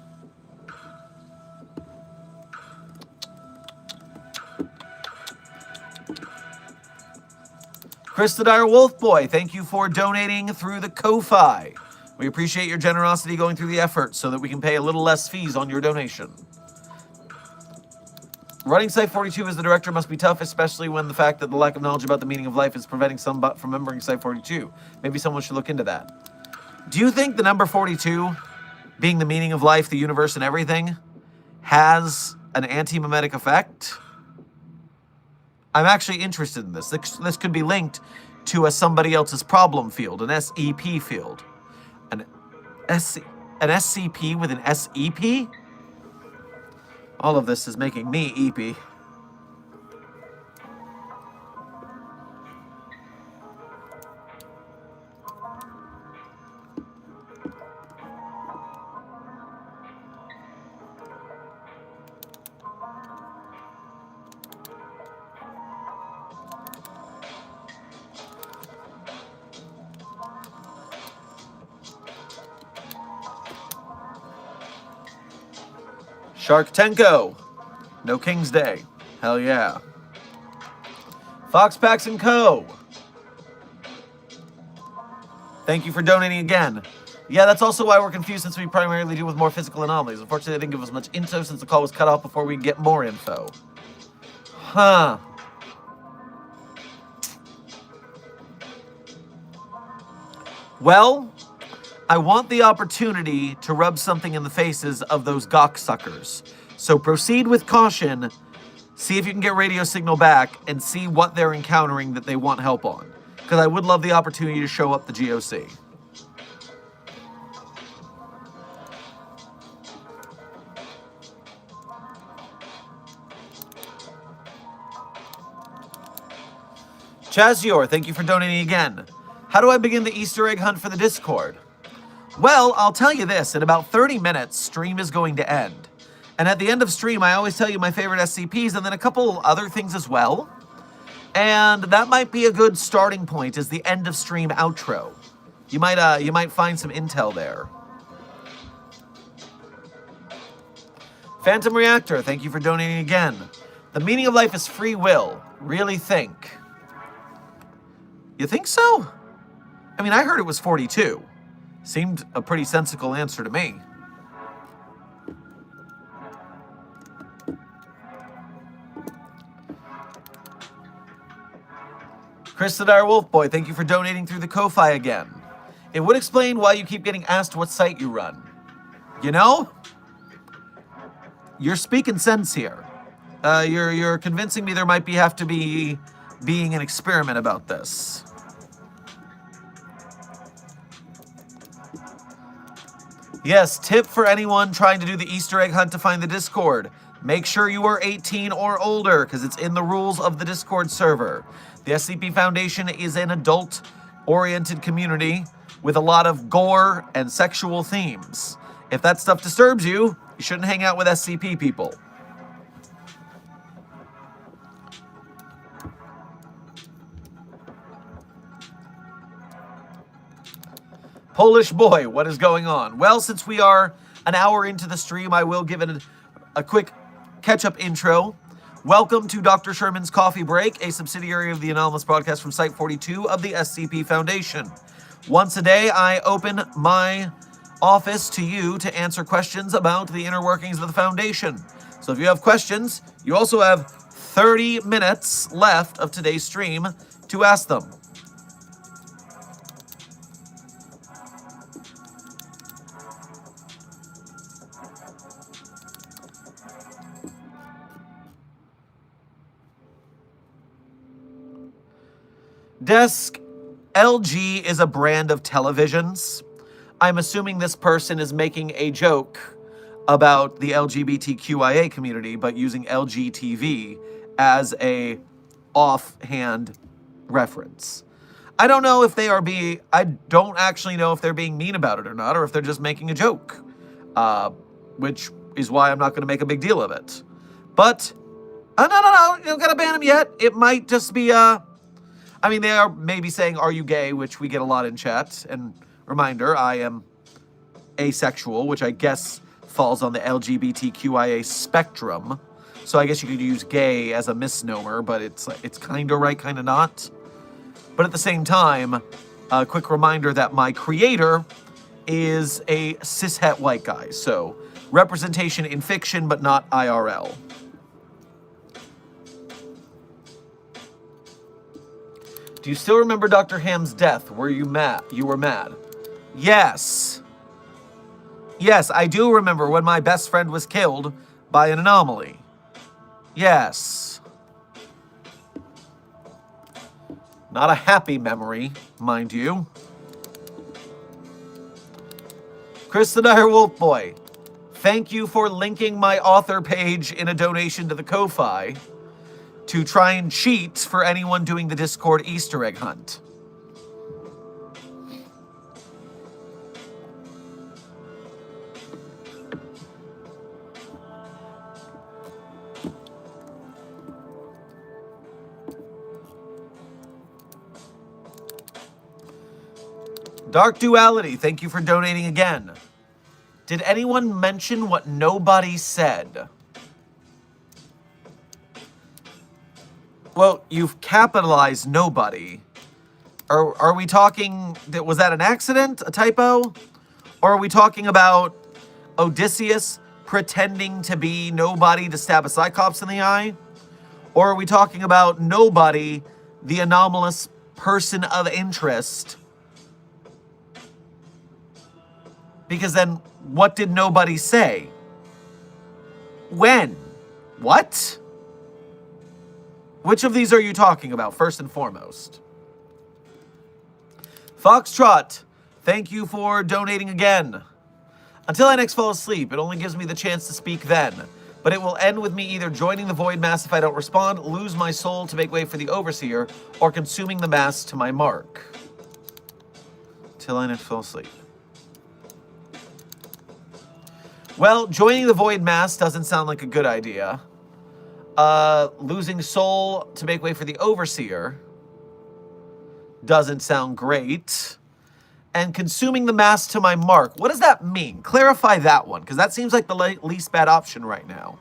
Christodire Wolfboy, thank you for donating through the Ko-Fi. We appreciate your generosity going through the effort so that we can pay a little less fees on your donation. Running Site-42 as the director must be tough, especially when the fact that the lack of knowledge about the meaning of life is preventing some from remembering Site-42. Maybe someone should look into that. Do you think the number 42, being the meaning of life, the universe, and everything, has an anti-mimetic effect? I'm actually interested in this. This could be linked to somebody else's problem field, an SEP field. An SCP with an SEP? All of this is making me EP. Shark Tenko. No King's Day. Hell yeah. Fox Packs & Co. Thank you for donating again. Yeah, that's also why we're confused since we primarily deal with more physical anomalies. Unfortunately, they didn't give us much info since the call was cut off before we get more info. Huh. Well, I want the opportunity to rub something in the faces of those gawk suckers. So proceed with caution, see if you can get radio signal back, and see what they're encountering that they want help on. Because I would love the opportunity to show up the GOC. Chazior, thank you for donating again. How do I begin the Easter egg hunt for the Discord? Well, I'll tell you this. In about 30 minutes, stream is going to end. And at the end of stream, I always tell you my favorite SCPs and then a couple other things as well. And that might be a good starting point as the end of stream outro. You might find some intel there. Phantom Reactor, thank you for donating again. The meaning of life is free will. Really think. You think so? I mean, I heard it was 42. Seemed a pretty sensible answer to me. Chris the Dire Wolf Boy, thank you for donating through the Ko-Fi again. It would explain why you keep getting asked what site you run. You know? You're speaking sense here. You're convincing me there might have to be being an experiment about this. Yes, tip for anyone trying to do the Easter egg hunt to find the Discord. Make sure you are 18 or older, because it's in the rules of the Discord server. The SCP Foundation is an adult-oriented community with a lot of gore and sexual themes. If that stuff disturbs you, you shouldn't hang out with SCP people. Polish Boy, what is going on? Well, since we are an hour into the stream, I will give it a quick catch-up intro. Welcome to Dr. Sherman's Coffee Break, a subsidiary of the Anomalous broadcast from Site 42 of the SCP Foundation. Once a day, I open my office to you to answer questions about the inner workings of the Foundation. So if you have questions, you also have 30 minutes left of today's stream to ask them. Desk LG is a brand of televisions. I'm assuming this person is making a joke about the LGBTQIA community, but using LG TV as a offhand reference. I don't know if I don't actually know if they're being mean about it or not, or if they're just making a joke, which is why I'm not going to make a big deal of it. But, no, you don't got to ban them yet. It might just be, I mean, they are maybe saying, are you gay, which we get a lot in chat. And reminder, I am asexual, which I guess falls on the LGBTQIA spectrum. So I guess you could use gay as a misnomer, but it's kind of right, kind of not. But at the same time, a quick reminder that my creator is a cishet white guy. So representation in fiction, but not IRL. Do you still remember Dr. Ham's death? Were you mad? You were mad. Yes. Yes, I do remember when my best friend was killed by an anomaly. Yes. Not a happy memory, mind you. Chris the Dire Wolf Boy, thank you for linking my author page in a donation to the Ko-Fi to try and cheat for anyone doing the Discord Easter egg hunt. Dark Duality, thank you for donating again. Did anyone mention what nobody said? Well, you've capitalized nobody. Are we talking, was that an accident, a typo? Or are we talking about Odysseus pretending to be nobody to stab a Cyclops in the eye? Or are we talking about nobody, the anomalous person of interest? Because then, what did nobody say? When? What? Which of these are you talking about, first and foremost? Foxtrot, thank you for donating again. Until I next fall asleep, it only gives me the chance to speak then. But it will end with me either joining the void mass if I don't respond, lose my soul to make way for the overseer, or consuming the mass to my mark. Till I fall asleep. Well, joining the void mass doesn't sound like a good idea. Losing soul to make way for the overseer doesn't sound great. And consuming the mass to my mark. What does that mean? Clarify that one, because that seems like the least bad option right now.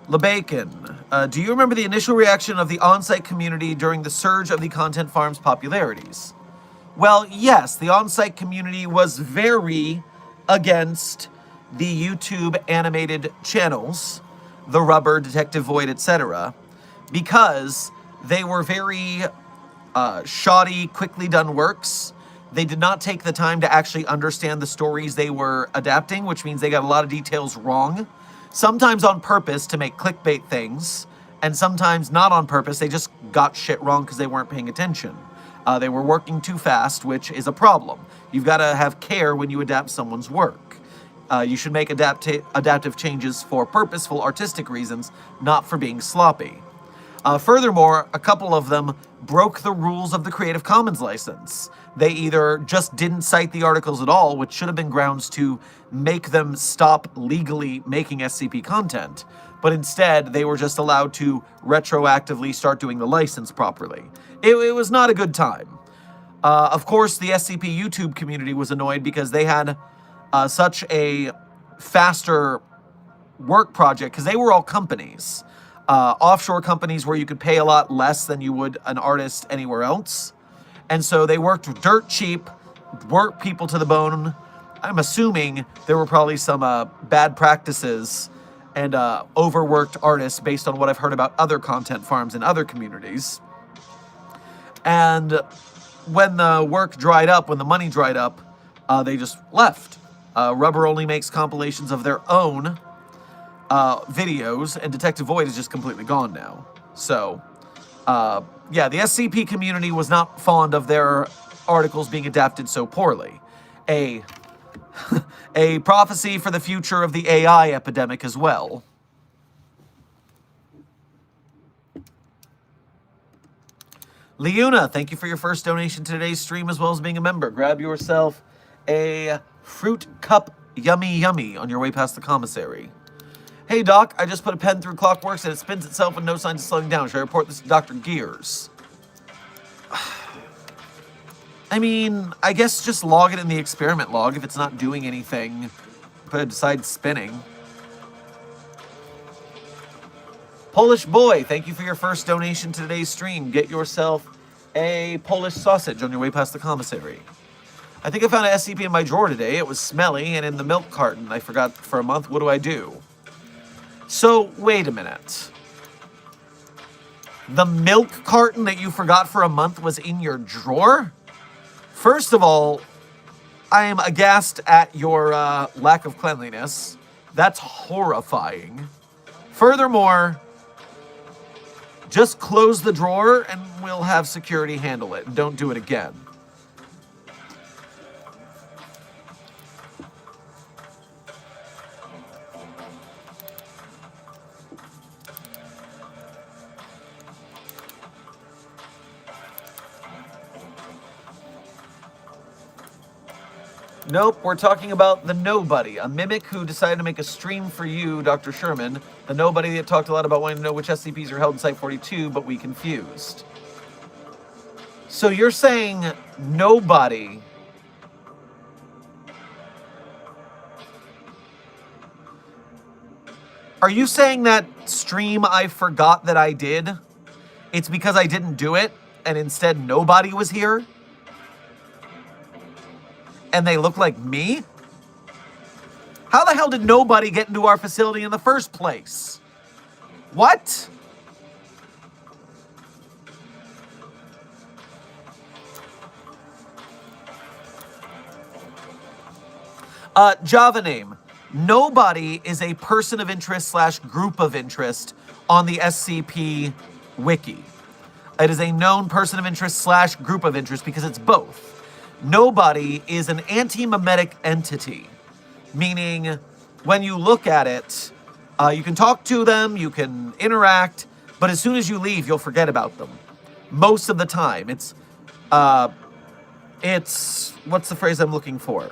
LeBacon, do you remember the initial reaction of the on-site community during the surge of the content farm's popularities? Well, yes, the on-site community was very against the YouTube animated channels, the Rubber, Detective Void, etc., because they were very shoddy, quickly done works. They did not take the time to actually understand the stories they were adapting, which means they got a lot of details wrong. Sometimes on purpose to make clickbait things, and sometimes not on purpose. They just got shit wrong because they weren't paying attention. They were working too fast, which is a problem. You've got to have care when you adapt someone's work. You should make adaptive changes for purposeful artistic reasons, not for being sloppy. Furthermore, a couple of them broke the rules of the Creative Commons license. They either just didn't cite the articles at all, which should have been grounds to make them stop legally making SCP content, but instead they were just allowed to retroactively start doing the license properly. It was not a good time. Of course, the SCP YouTube community was annoyed because they had such a faster work project, because they were all companies. Offshore companies where you could pay a lot less than you would an artist anywhere else. And so they worked dirt cheap, worked people to the bone. I'm assuming there were probably some bad practices and overworked artists based on what I've heard about other content farms in other communities. And when the work dried up, when the money dried up, they just left. Rubber only makes compilations of their own videos, and Detective Void is just completely gone now. So, yeah, the SCP community was not fond of their articles being adapted so poorly. A prophecy for the future of the AI epidemic as well. Leuna, thank you for your first donation to today's stream, as well as being a member. Grab yourself a fruit cup yummy yummy on your way past the commissary. Hey Doc, I just put a pen through Clockworks and it spins itself with no signs of slowing down. Should I report this to Dr. Gears? I mean, I guess just log it in the experiment log if it's not doing anything besides spinning. Polish Boy, thank you for your first donation to today's stream. Get yourself a Polish sausage on your way past the commissary. I think I found an SCP in my drawer today. It was smelly and in the milk carton I forgot for a month. What do I do? So, wait a minute. The milk carton that you forgot for a month was in your drawer? First of all, I am aghast at your lack of cleanliness. That's horrifying. Furthermore, just close the drawer and we'll have security handle it. Don't do it again. Nope, we're talking about the Nobody, a mimic who decided to make a stream for you, Dr. Sherman. The Nobody that talked a lot about wanting to know which SCPs are held in Site-42, but we confused. So you're saying Nobody... Are you saying that stream I forgot that I did, it's because I didn't do it, and instead Nobody was here? And they look like me? How the hell did Nobody get into our facility in the first place? What? Java name. Nobody is a person of interest / group of interest on the SCP Wiki. It is a known person of interest slash group of interest because it's both. Nobody is an anti-memetic entity, meaning when you look at it, you can talk to them, you can interact, but as soon as you leave, you'll forget about them. Most of the time, it's what's the phrase I'm looking for?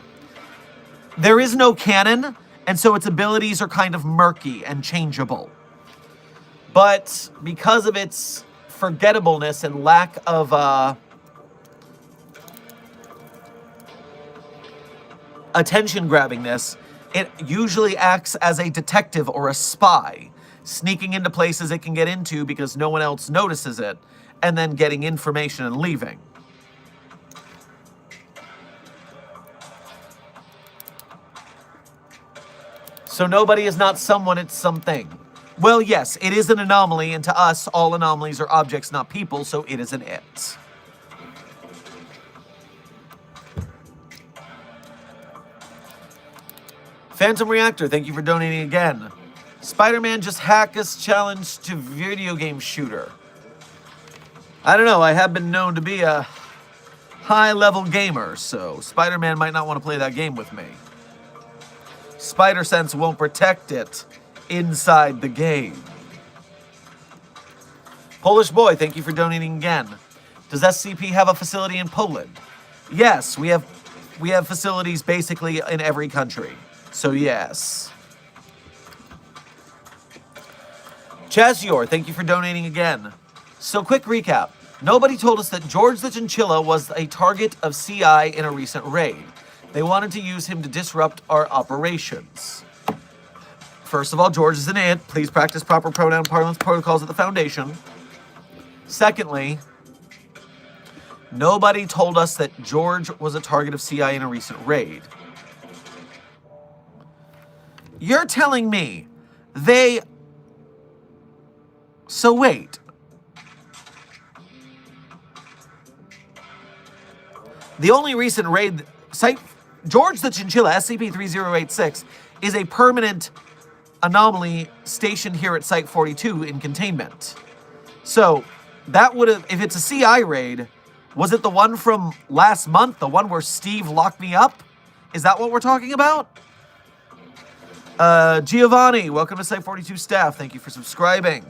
There is no canon, and so its abilities are kind of murky and changeable. But because of its forgettableness and lack of attention-grabbingness, it usually acts as a detective or a spy, sneaking into places it can get into because no one else notices it, and then getting information and leaving. So nobody is not someone, it's something. Well, yes, it is an anomaly, and to us, all anomalies are objects, not people, so it is an it. Phantom Reactor, thank you for donating again. Spider-Man just hack us challenge to video game shooter. I don't know, I have been known to be a high-level gamer, so Spider-Man might not want to play that game with me. Spider-Sense won't protect it inside the game. Polish Boy, thank you for donating again. Does SCP have a facility in Poland? Yes, we have facilities basically in every country. So yes. Chazior, thank you for donating again. So quick recap. Nobody told us that George the Chinchilla was a target of CI in a recent raid. They wanted to use him to disrupt our operations. First of all, George is an it. Please practice proper pronoun parlance protocols at the Foundation. Secondly, nobody told us that George was a target of CI in a recent raid. You're telling me they... So wait. The only recent raid... George the Chinchilla, SCP-3086, is a permanent anomaly stationed here at Site-42 in containment. So, that would have... If it's a CI raid, was it the one from last month? The one where Steve locked me up? Is that what we're talking about? Giovanni, welcome to Site-42 staff. Thank you for subscribing.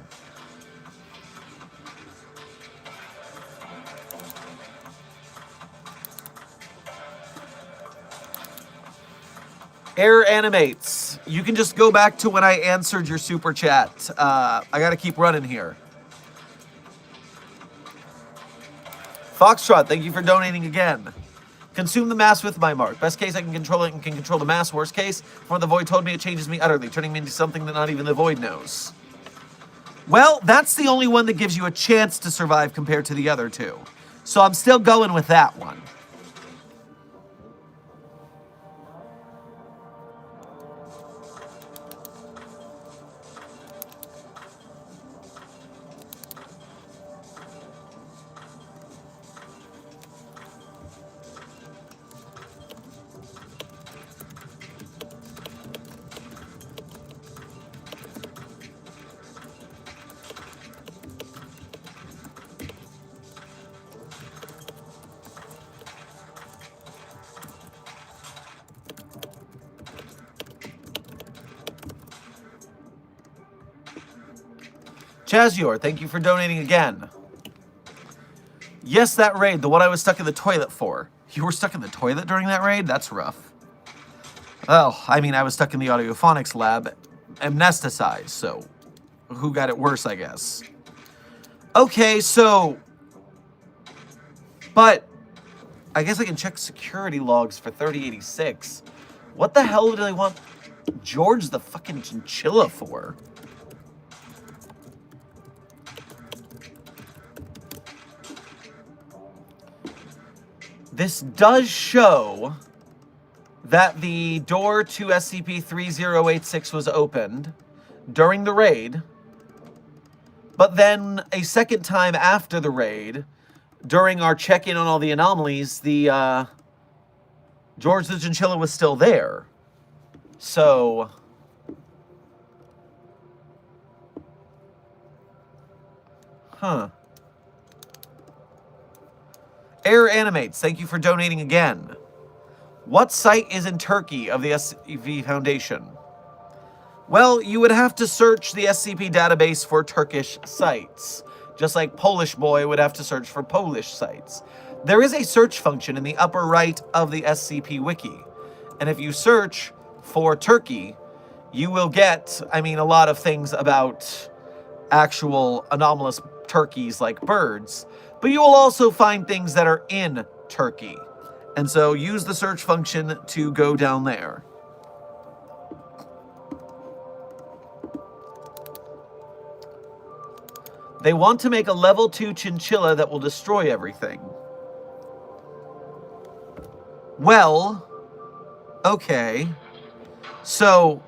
Error animates. You can just go back to when I answered your super chat. I gotta keep running here. Foxtrot, thank you for donating again. Consume the mass with my mark. Best case, I can control it and can control the mass. Worst case, when the void told me, it changes me utterly, turning me into something that not even the void knows. Well, that's the only one that gives you a chance to survive compared to the other two. So I'm still going with that one. Chazior, thank you for donating again. Yes, that raid, the one I was stuck in the toilet for. You were stuck in the toilet during that raid? That's rough. Well, I mean, I was stuck in the audiophonics lab, amnesticized, so who got it worse, I guess. Okay, so... But, I guess I can check security logs for 3086. What the hell do they want George the fucking Chinchilla for? This does show that the door to SCP-3086 was opened during the raid, but then a second time after the raid, during our check-in on all the anomalies, the George the Chinchilla was still there. So... Huh. Air Animates, thank you for donating again. What site is in Turkey of the SCP Foundation? Well, you would have to search the SCP database for Turkish sites, just like Polish Boy would have to search for Polish sites. There is a search function in the upper right of the SCP Wiki, and if you search for Turkey, you will get, I mean, a lot of things about actual anomalous turkeys like birds, but you will also find things that are in Turkey. And so use the search function to go down there. They want to make a level 2 chinchilla that will destroy everything. Well, okay. So,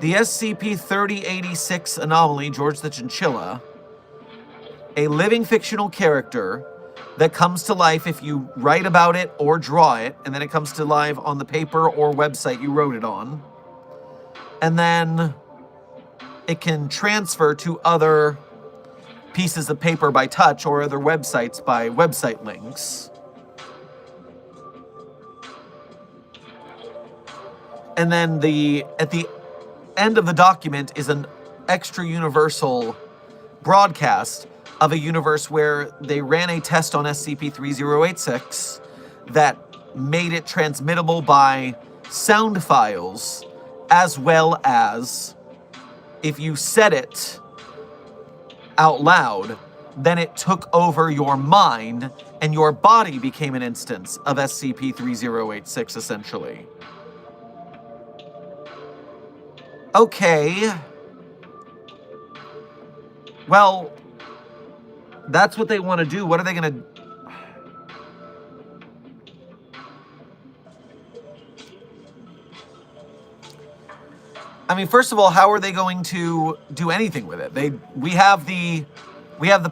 the SCP-3086 anomaly, George the Chinchilla, a living fictional character that comes to life if you write about it or draw it, and then it comes to life on the paper or website you wrote it on. And then it can transfer to other pieces of paper by touch or other websites by website links. And then at the end of the document is an extra universal broadcast of a universe where they ran a test on SCP-3086 that made it transmittable by sound files, as well as if you said it out loud, then it took over your mind and your body became an instance of SCP-3086, essentially. Okay. Well, that's what they want to do. What are they going to... I mean, first of all, how are they going to do anything with it? We have the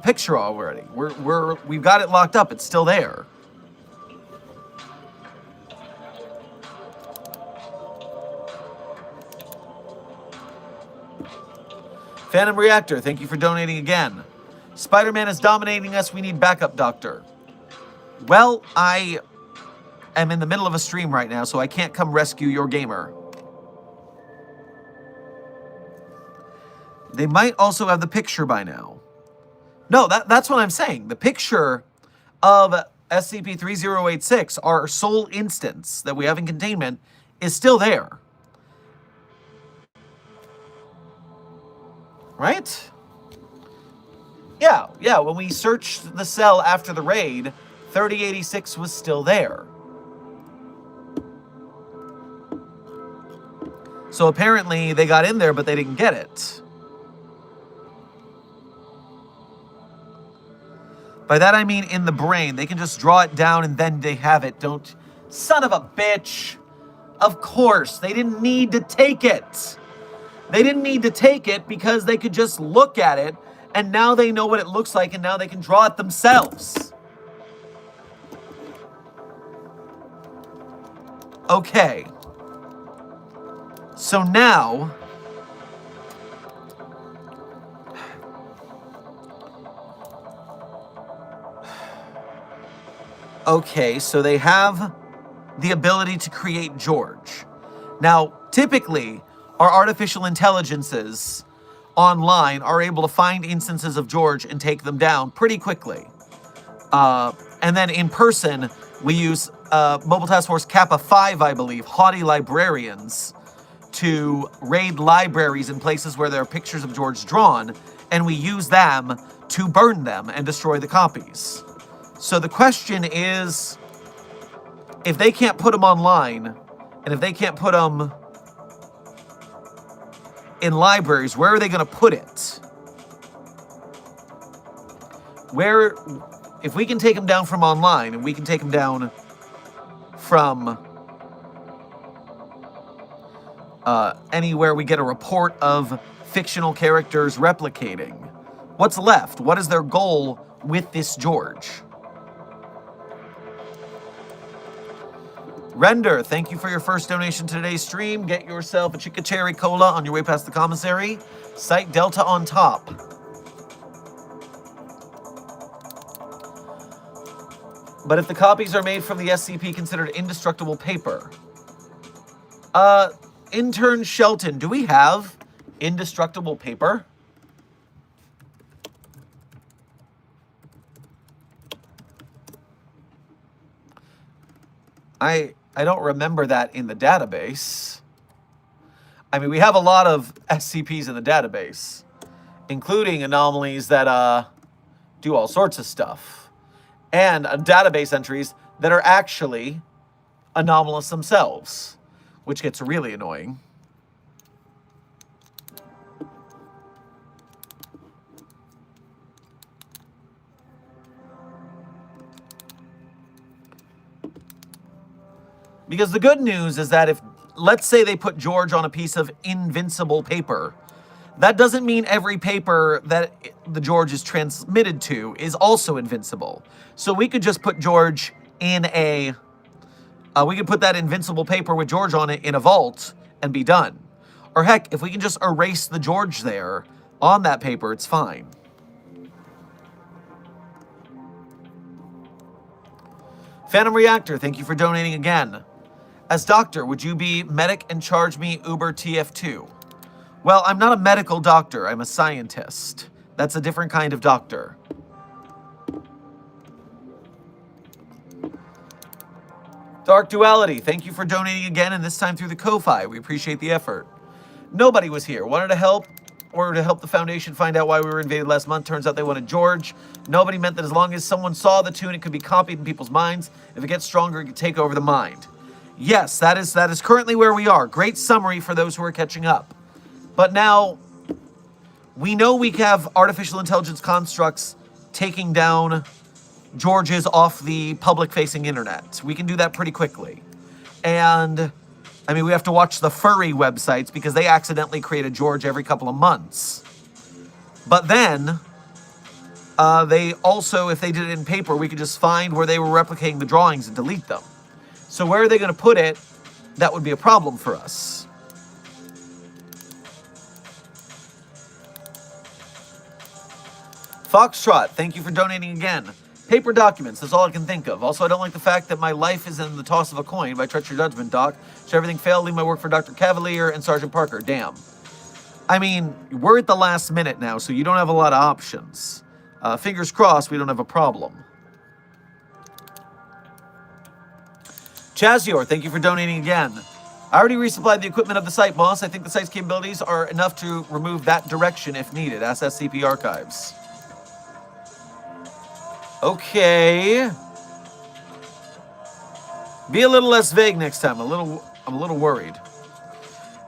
picture already. We've got it locked up. It's still there. Phantom Reactor, thank you for donating again. Spider-Man is dominating us. We need backup, Doctor. Well, I am in the middle of a stream right now, so I can't come rescue your gamer. They might also have the picture by now. No, that's what I'm saying. The picture of SCP-3086, our sole instance that we have in containment, is still there. Right? Yeah, when we searched the cell after the raid, 3086 was still there. So apparently they got in there, but they didn't get it. By that I mean in the brain. They can just draw it down and then they have it. Don't... Son of a bitch! Of course, they didn't need to take it. They didn't need to take it because they could just look at it and now they know what it looks like and now they can draw it themselves. Okay. So now... Okay, so they have the ability to create George. Now, typically, our artificial intelligences online are able to find instances of George and take them down pretty quickly. And then in person, we use Mobile Task Force Kappa 5, I believe, haughty librarians, to raid libraries in places where there are pictures of George drawn, and we use them to burn them and destroy the copies. So the question is, if they can't put them online, and if they can't put them in libraries, where are they going to put it? Where, if we can take them down from online, and we can take them down from anywhere we get a report of fictional characters replicating, what's left? What is their goal with this George? Render, thank you for your first donation to today's stream. Get yourself a Chica Cherry Cola on your way past the commissary. Site Delta on top. But if the copies are made from the SCP considered indestructible paper. Intern Shelton, do we have indestructible paper? I don't remember that in the database. I mean, we have a lot of SCPs in the database, including anomalies that do all sorts of stuff, and database entries that are actually anomalous themselves, which gets really annoying. Because the good news is that if, let's say they put George on a piece of invincible paper, that doesn't mean every paper that the George is transmitted to is also invincible. So we could just put George in a, we could put that invincible paper with George on it in a vault and be done. Or heck, if we can just erase the George there on that paper, it's fine. Phantom Reactor, thank you for donating again. As doctor, would you be medic and charge me Uber TF2? Well, I'm not a medical doctor. I'm a scientist. That's a different kind of doctor. Dark Duality, thank you for donating again, and this time through the Ko-Fi. We appreciate the effort. Nobody was here. Wanted to help, or to help the Foundation find out why we were invaded last month. Turns out they wanted George. Nobody meant that as long as someone saw the tune, it could be copied in people's minds. If it gets stronger, it could take over the mind. Yes, that is currently where we are. Great summary for those who are catching up. But now, we know we have artificial intelligence constructs taking down George's off the public-facing internet. We can do that pretty quickly. And, I mean, we have to watch the furry websites because they accidentally create a George every couple of months. But then, they also, if they did it in paper, we could just find where they were replicating the drawings and delete them. So where are they going to put it? That would be a problem for us. Foxtrot, thank you for donating again. Paper documents, that's all I can think of. Also, I don't like the fact that my life is in the toss of a coin. By trust your judgment, Doc. Should everything fail, leave my work for Dr. Cavalier and Sergeant Parker. Damn. I mean, we're at the last minute now, so you don't have a lot of options. Fingers crossed we don't have a problem. Chazior, thank you for donating again. I already resupplied the equipment of the site, boss. I think the site's capabilities are enough to remove that direction if needed. Ask SCP Archives. Okay. Be a little less vague next time. I'm a little worried.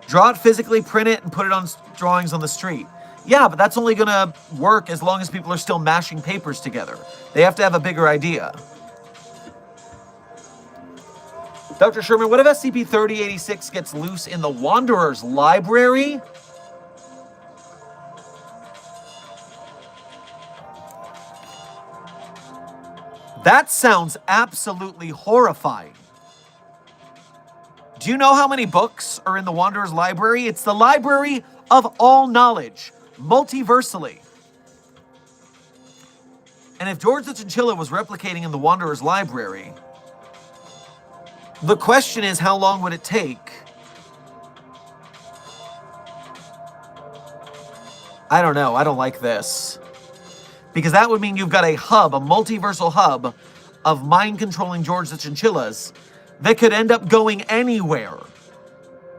Draw it physically, print it, and put it on drawings on the street. Yeah, but that's only going to work as long as people are still mashing papers together. They have to have a bigger idea. Dr. Sherman, what if SCP-3086 gets loose in the Wanderer's library? That sounds absolutely horrifying. Do you know how many books are in the Wanderer's library? It's the library of all knowledge, multiversally. And if George the Chinchilla was replicating in the Wanderer's library, the question is, how long would it take? I don't know. I don't like this. Because that would mean you've got a hub, a multiversal hub of mind-controlling George the Chinchillas that could end up going anywhere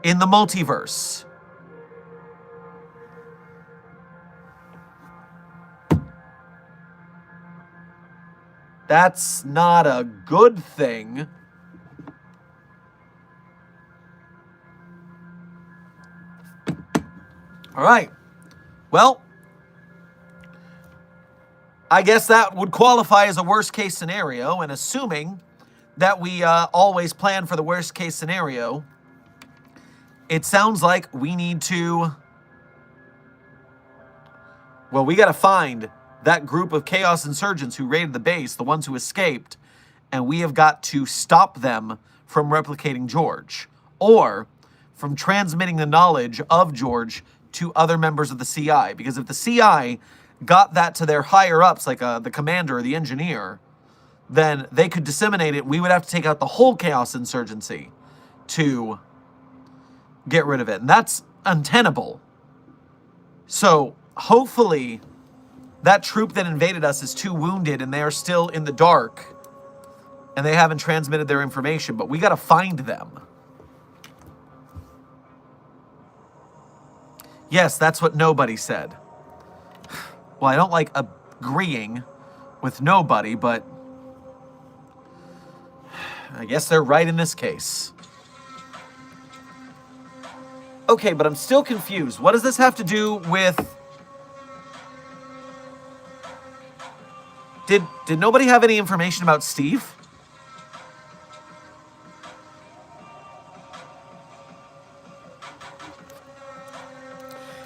in the multiverse. That's not a good thing. All right. Well, I guess that would qualify as a worst-case scenario, and assuming that we always plan for the worst-case scenario, it sounds like we need to... Well, we got to find that group of Chaos Insurgents who raided the base, the ones who escaped, and we have got to stop them from replicating George, or from transmitting the knowledge of George to other members of the CI. Because if the CI got that to their higher-ups, like the commander or the engineer, then they could disseminate it. We would have to take out the whole Chaos Insurgency to get rid of it. And that's untenable. So hopefully that troop that invaded us is too wounded and they are still in the dark and they haven't transmitted their information, but we got to find them. Yes, that's what nobody said. Well, I don't like agreeing with nobody, but I guess they're right in this case. Okay, but I'm still confused. What does this have to do with... Did nobody have any information about Steve?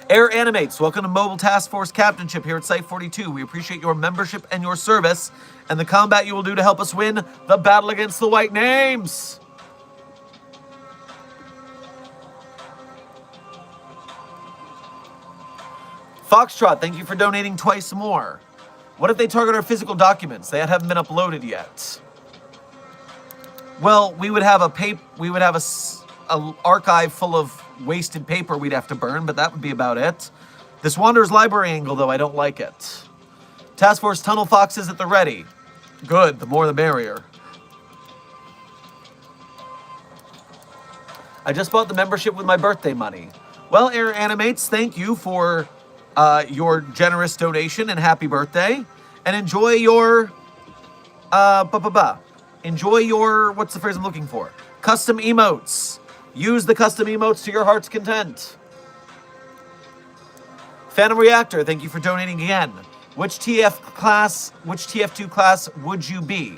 Air Animates, welcome to Mobile Task Force Captainship here at Site 42. We appreciate your membership and your service and the combat you will do to help us win the battle against the White Names. Foxtrot, thank you for donating twice more. What if they target our physical documents? They haven't been uploaded yet. Well, we would have a archive full of wasted paper we'd have to burn, but that would be about it. This Wanderer's Library angle, though, I don't like it. Task Force Tunnel Fox is at the ready. Good, the more the merrier. I just bought the membership with my birthday money. Well, Air Animates, thank you for your generous donation and happy birthday. And enjoy your... Enjoy your... What's the phrase I'm looking for? Custom emotes. Use the custom emotes to your heart's content. Phantom Reactor, thank you for donating again. Which TF2 class would you be?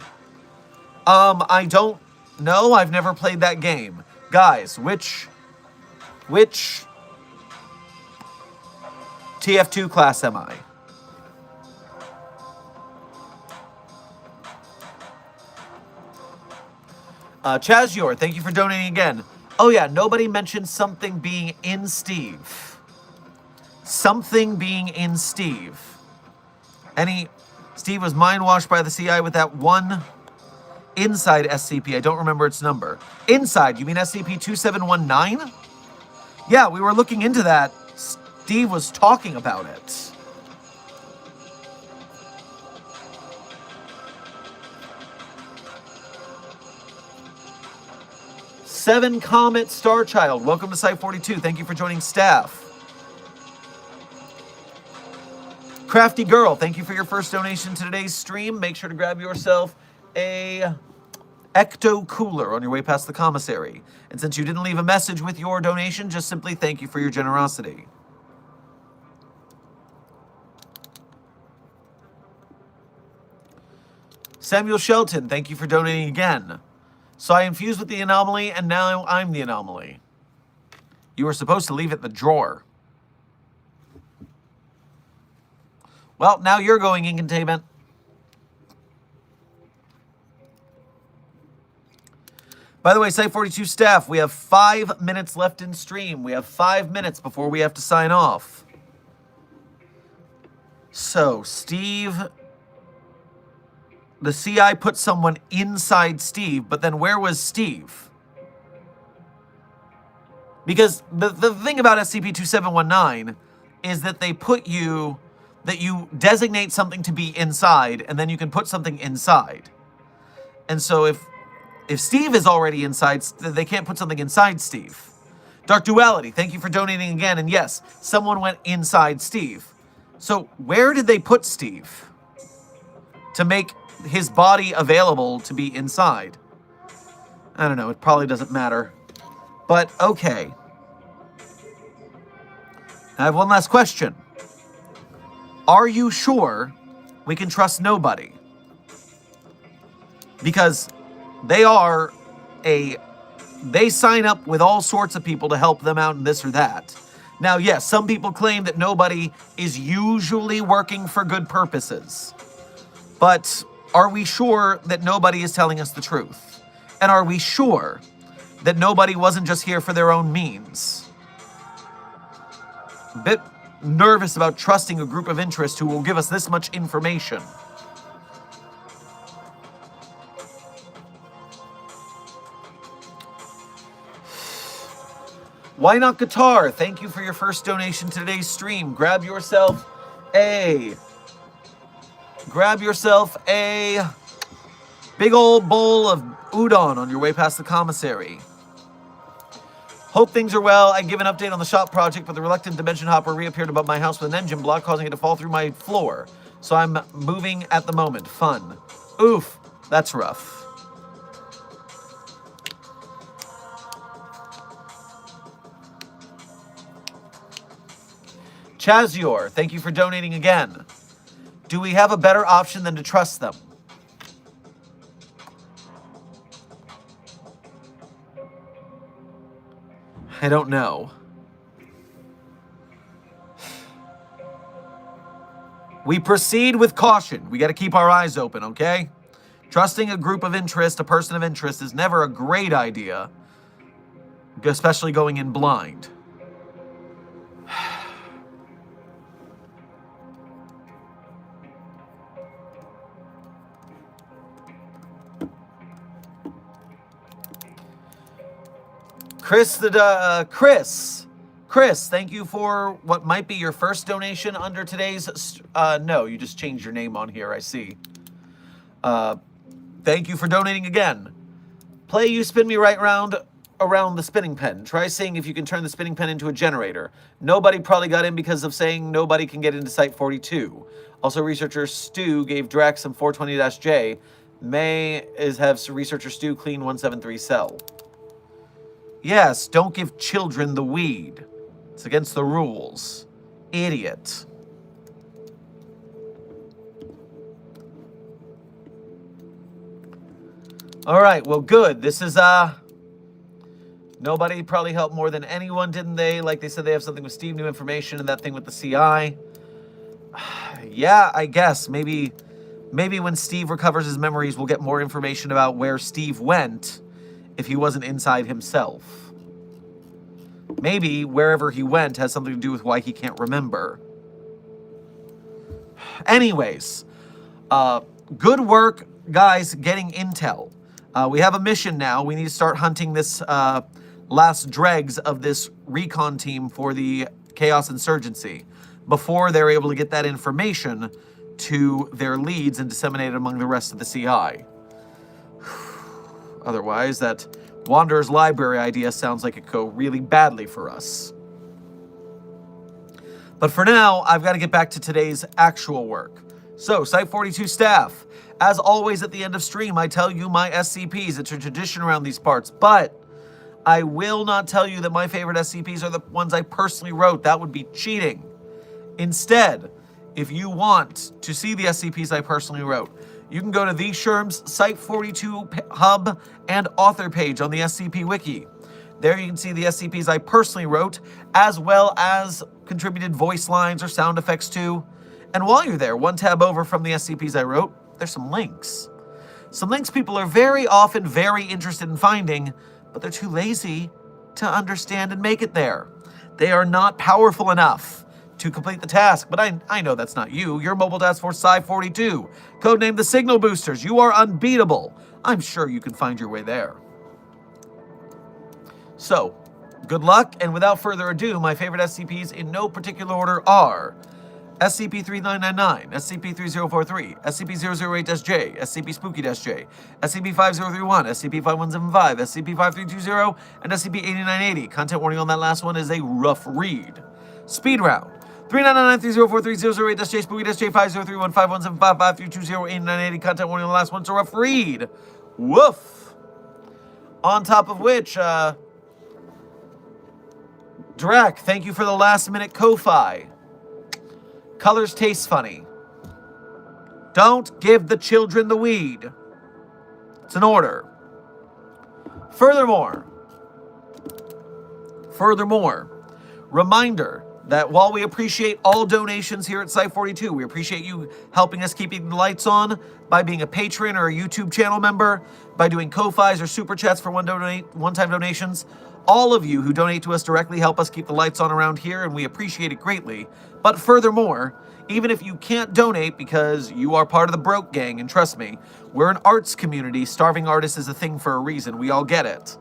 I don't know. I've never played that game. Guys, which TF2 class am I? Chazior, thank you for donating again. Oh yeah, nobody mentioned something being in Steve. Something being in Steve. Steve was mind-washed by the CI with that one inside SCP. I don't remember its number. Inside, you mean SCP-2719? Yeah, we were looking into that. Steve was talking about it. Seven Comet Starchild, welcome to Site 42. Thank you for joining staff. Crafty Girl, thank you for your first donation to today's stream. Make sure to grab yourself a Ecto Cooler on your way past the commissary. And since you didn't leave a message with your donation, just simply thank you for your generosity. Samuel Shelton, thank you for donating again. So I infused with the anomaly, and now I'm the anomaly. You were supposed to leave it in the drawer. Well, now you're going in containment. By the way, Site 42 staff, we have 5 minutes left in stream. We have 5 minutes before we have to sign off. So, Steve... The CI put someone inside Steve, but then where was Steve? Because the thing about SCP-2719 is that they put you... that you designate something to be inside, and then you can put something inside. And so if Steve is already inside, they can't put something inside Steve. Dark Duality, thank you for donating again. And yes, someone went inside Steve. So where did they put Steve to make his body available to be inside? I don't know, it probably doesn't matter. But okay. I have one last question. Are you sure we can trust nobody? Because they sign up with all sorts of people to help them out in this or that. Now, yes, some people claim that nobody is usually working for good purposes. But are we sure that nobody is telling us the truth? And are we sure that nobody wasn't just here for their own means? A bit nervous about trusting a group of interest who will give us this much information. Why Not Guitar? Thank you for your first donation to today's stream. Grab yourself a big old bowl of udon on your way past the commissary. Hope things are well. I give an update on the shop project, but the reluctant dimension hopper reappeared above my house with an engine block, causing it to fall through my floor. So I'm moving at the moment. Fun. Oof. That's rough. Chazior, thank you for donating again. Do we have a better option than to trust them? I don't know. We proceed with caution. We got to keep our eyes open, okay? Trusting a group of interest, a person of interest, is never a great idea, especially going in blind. Chris, thank you for what might be your first donation under today's, no, you just changed your name on here, I see. Thank you for donating again. Play You Spin Me Right around the spinning pen. Try seeing if you can turn the spinning pen into a generator. Nobody probably got in because of saying nobody can get into Site-42. Also, researcher Stu gave Drax some 420-J. Have researcher Stu clean 173 cell. Yes, don't give children the weed. It's against the rules. Idiot. All right, well, good. This is, nobody probably helped more than anyone, didn't they? Like they said they have something with Steve, new information, and that thing with the CI. Yeah, I guess. Maybe when Steve recovers his memories, we'll get more information about where Steve went if he wasn't inside himself. Maybe wherever he went has something to do with why he can't remember. Anyways, good work, guys, getting intel. We have a mission now. We need to start hunting this last dregs of this recon team for the Chaos Insurgency before they're able to get that information to their leads and disseminate it among the rest of the CI. Otherwise, that Wanderer's Library idea sounds like it could go really badly for us. But for now, I've got to get back to today's actual work. So, Site-42 staff, as always at the end of stream, I tell you my SCPs. It's a tradition around these parts, but I will not tell you that my favorite SCPs are the ones I personally wrote. That would be cheating. Instead, if you want to see the SCPs I personally wrote, you can go to the Sherm's Site-42 hub and author page on the SCP Wiki. There you can see the SCPs I personally wrote, as well as contributed voice lines or sound effects to. And while you're there, one tab over from the SCPs I wrote, there's some links. Some links people are very often very interested in finding, but they're too lazy to understand and make it there. They are not powerful enough to complete the task, but I know that's not you. You're Mobile Task Force Psi-42, codenamed the Signal Boosters. You are unbeatable. I'm sure you can find your way there. So, good luck, and without further ado, my favorite SCPs in no particular order are SCP-3999, SCP-3043, SCP-008-J, SCP-Spooky-J, SCP-5031, SCP-5175, SCP-5320, and SCP-8980. Content warning on that last one is a rough read. Speed round. 3999-3043-008-J, Spooky-J, 5031, 5175, 5320, 8980. Content warning on the last one's a rough read. Woof. On top of which, Drac, thank you for the last minute Ko-Fi. Colors taste funny. Don't give the children the weed. It's an order. Furthermore, reminder that while we appreciate all donations here at Site-42, we appreciate you helping us keeping the lights on by being a patron or a YouTube channel member, by doing Ko-Fis or Super Chats for one-time donations. All of you who donate to us directly help us keep the lights on around here, and we appreciate it greatly. But furthermore, even if you can't donate because you are part of the broke gang, and trust me, we're an arts community, starving artists is a thing for a reason, we all get it.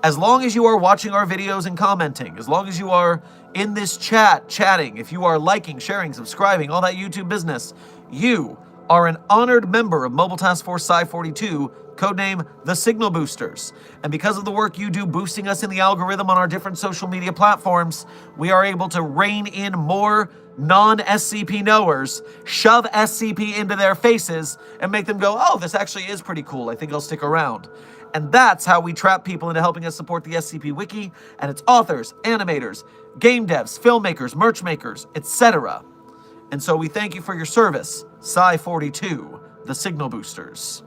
As long as you are watching our videos and commenting, as long as you are in this chat, chatting, if you are liking, sharing, subscribing, all that YouTube business, you are an honored member of Mobile Task Force Psi-42, codename the Signal Boosters. And because of the work you do boosting us in the algorithm on our different social media platforms, we are able to rein in more non-SCP knowers, shove SCP into their faces, and make them go, oh, this actually is pretty cool, I think I'll stick around. And that's how we trap people into helping us support the SCP Wiki and its authors, animators, game devs, filmmakers, merch makers, etc. And so we thank you for your service, Psi-42, the Signal Boosters.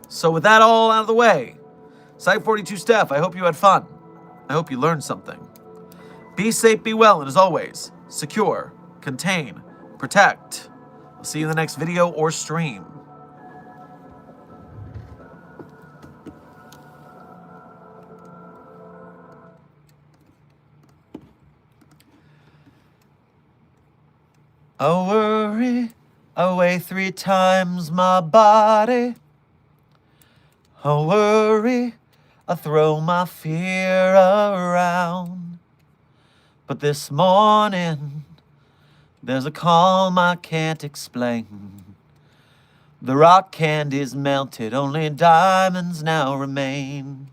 So with that all out of the way, Psi-42 Steph, I hope you had fun. I hope you learned something. Be safe, be well, and as always, secure, contain, protect. I'll see you in the next video or stream. I worry, I weigh 3 times my body. I worry, I throw my fear around. But this morning, there's a calm I can't explain. The rock candy's melted, only diamonds now remain.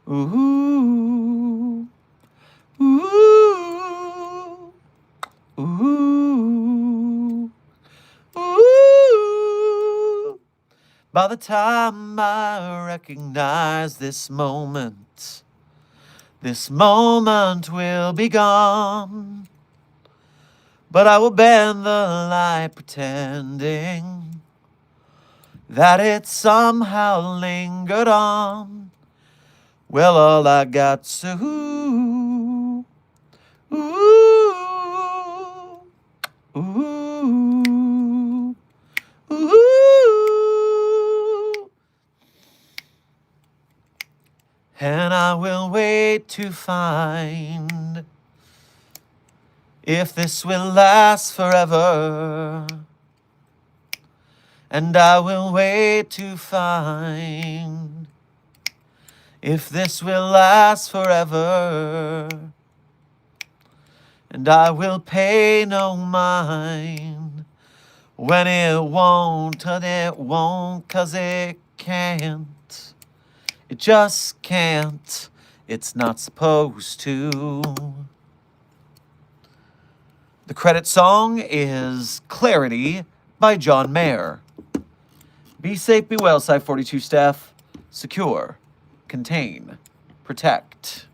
Ooh, ooh, ooh, ooh. By the time I recognize this moment will be gone. But I will bend the light pretending that it somehow lingered on. Well, all I got's ooh, ooh, ooh, ooh. And I will wait to find if this will last forever. And I will wait to find if this will last forever. And I will pay no mind when it won't, and it won't, 'cause it can't. It just can't. It's not supposed to. The credit song is Clarity by John Mayer. Be safe, be well, Psi-42 staff. Secure, contain, protect.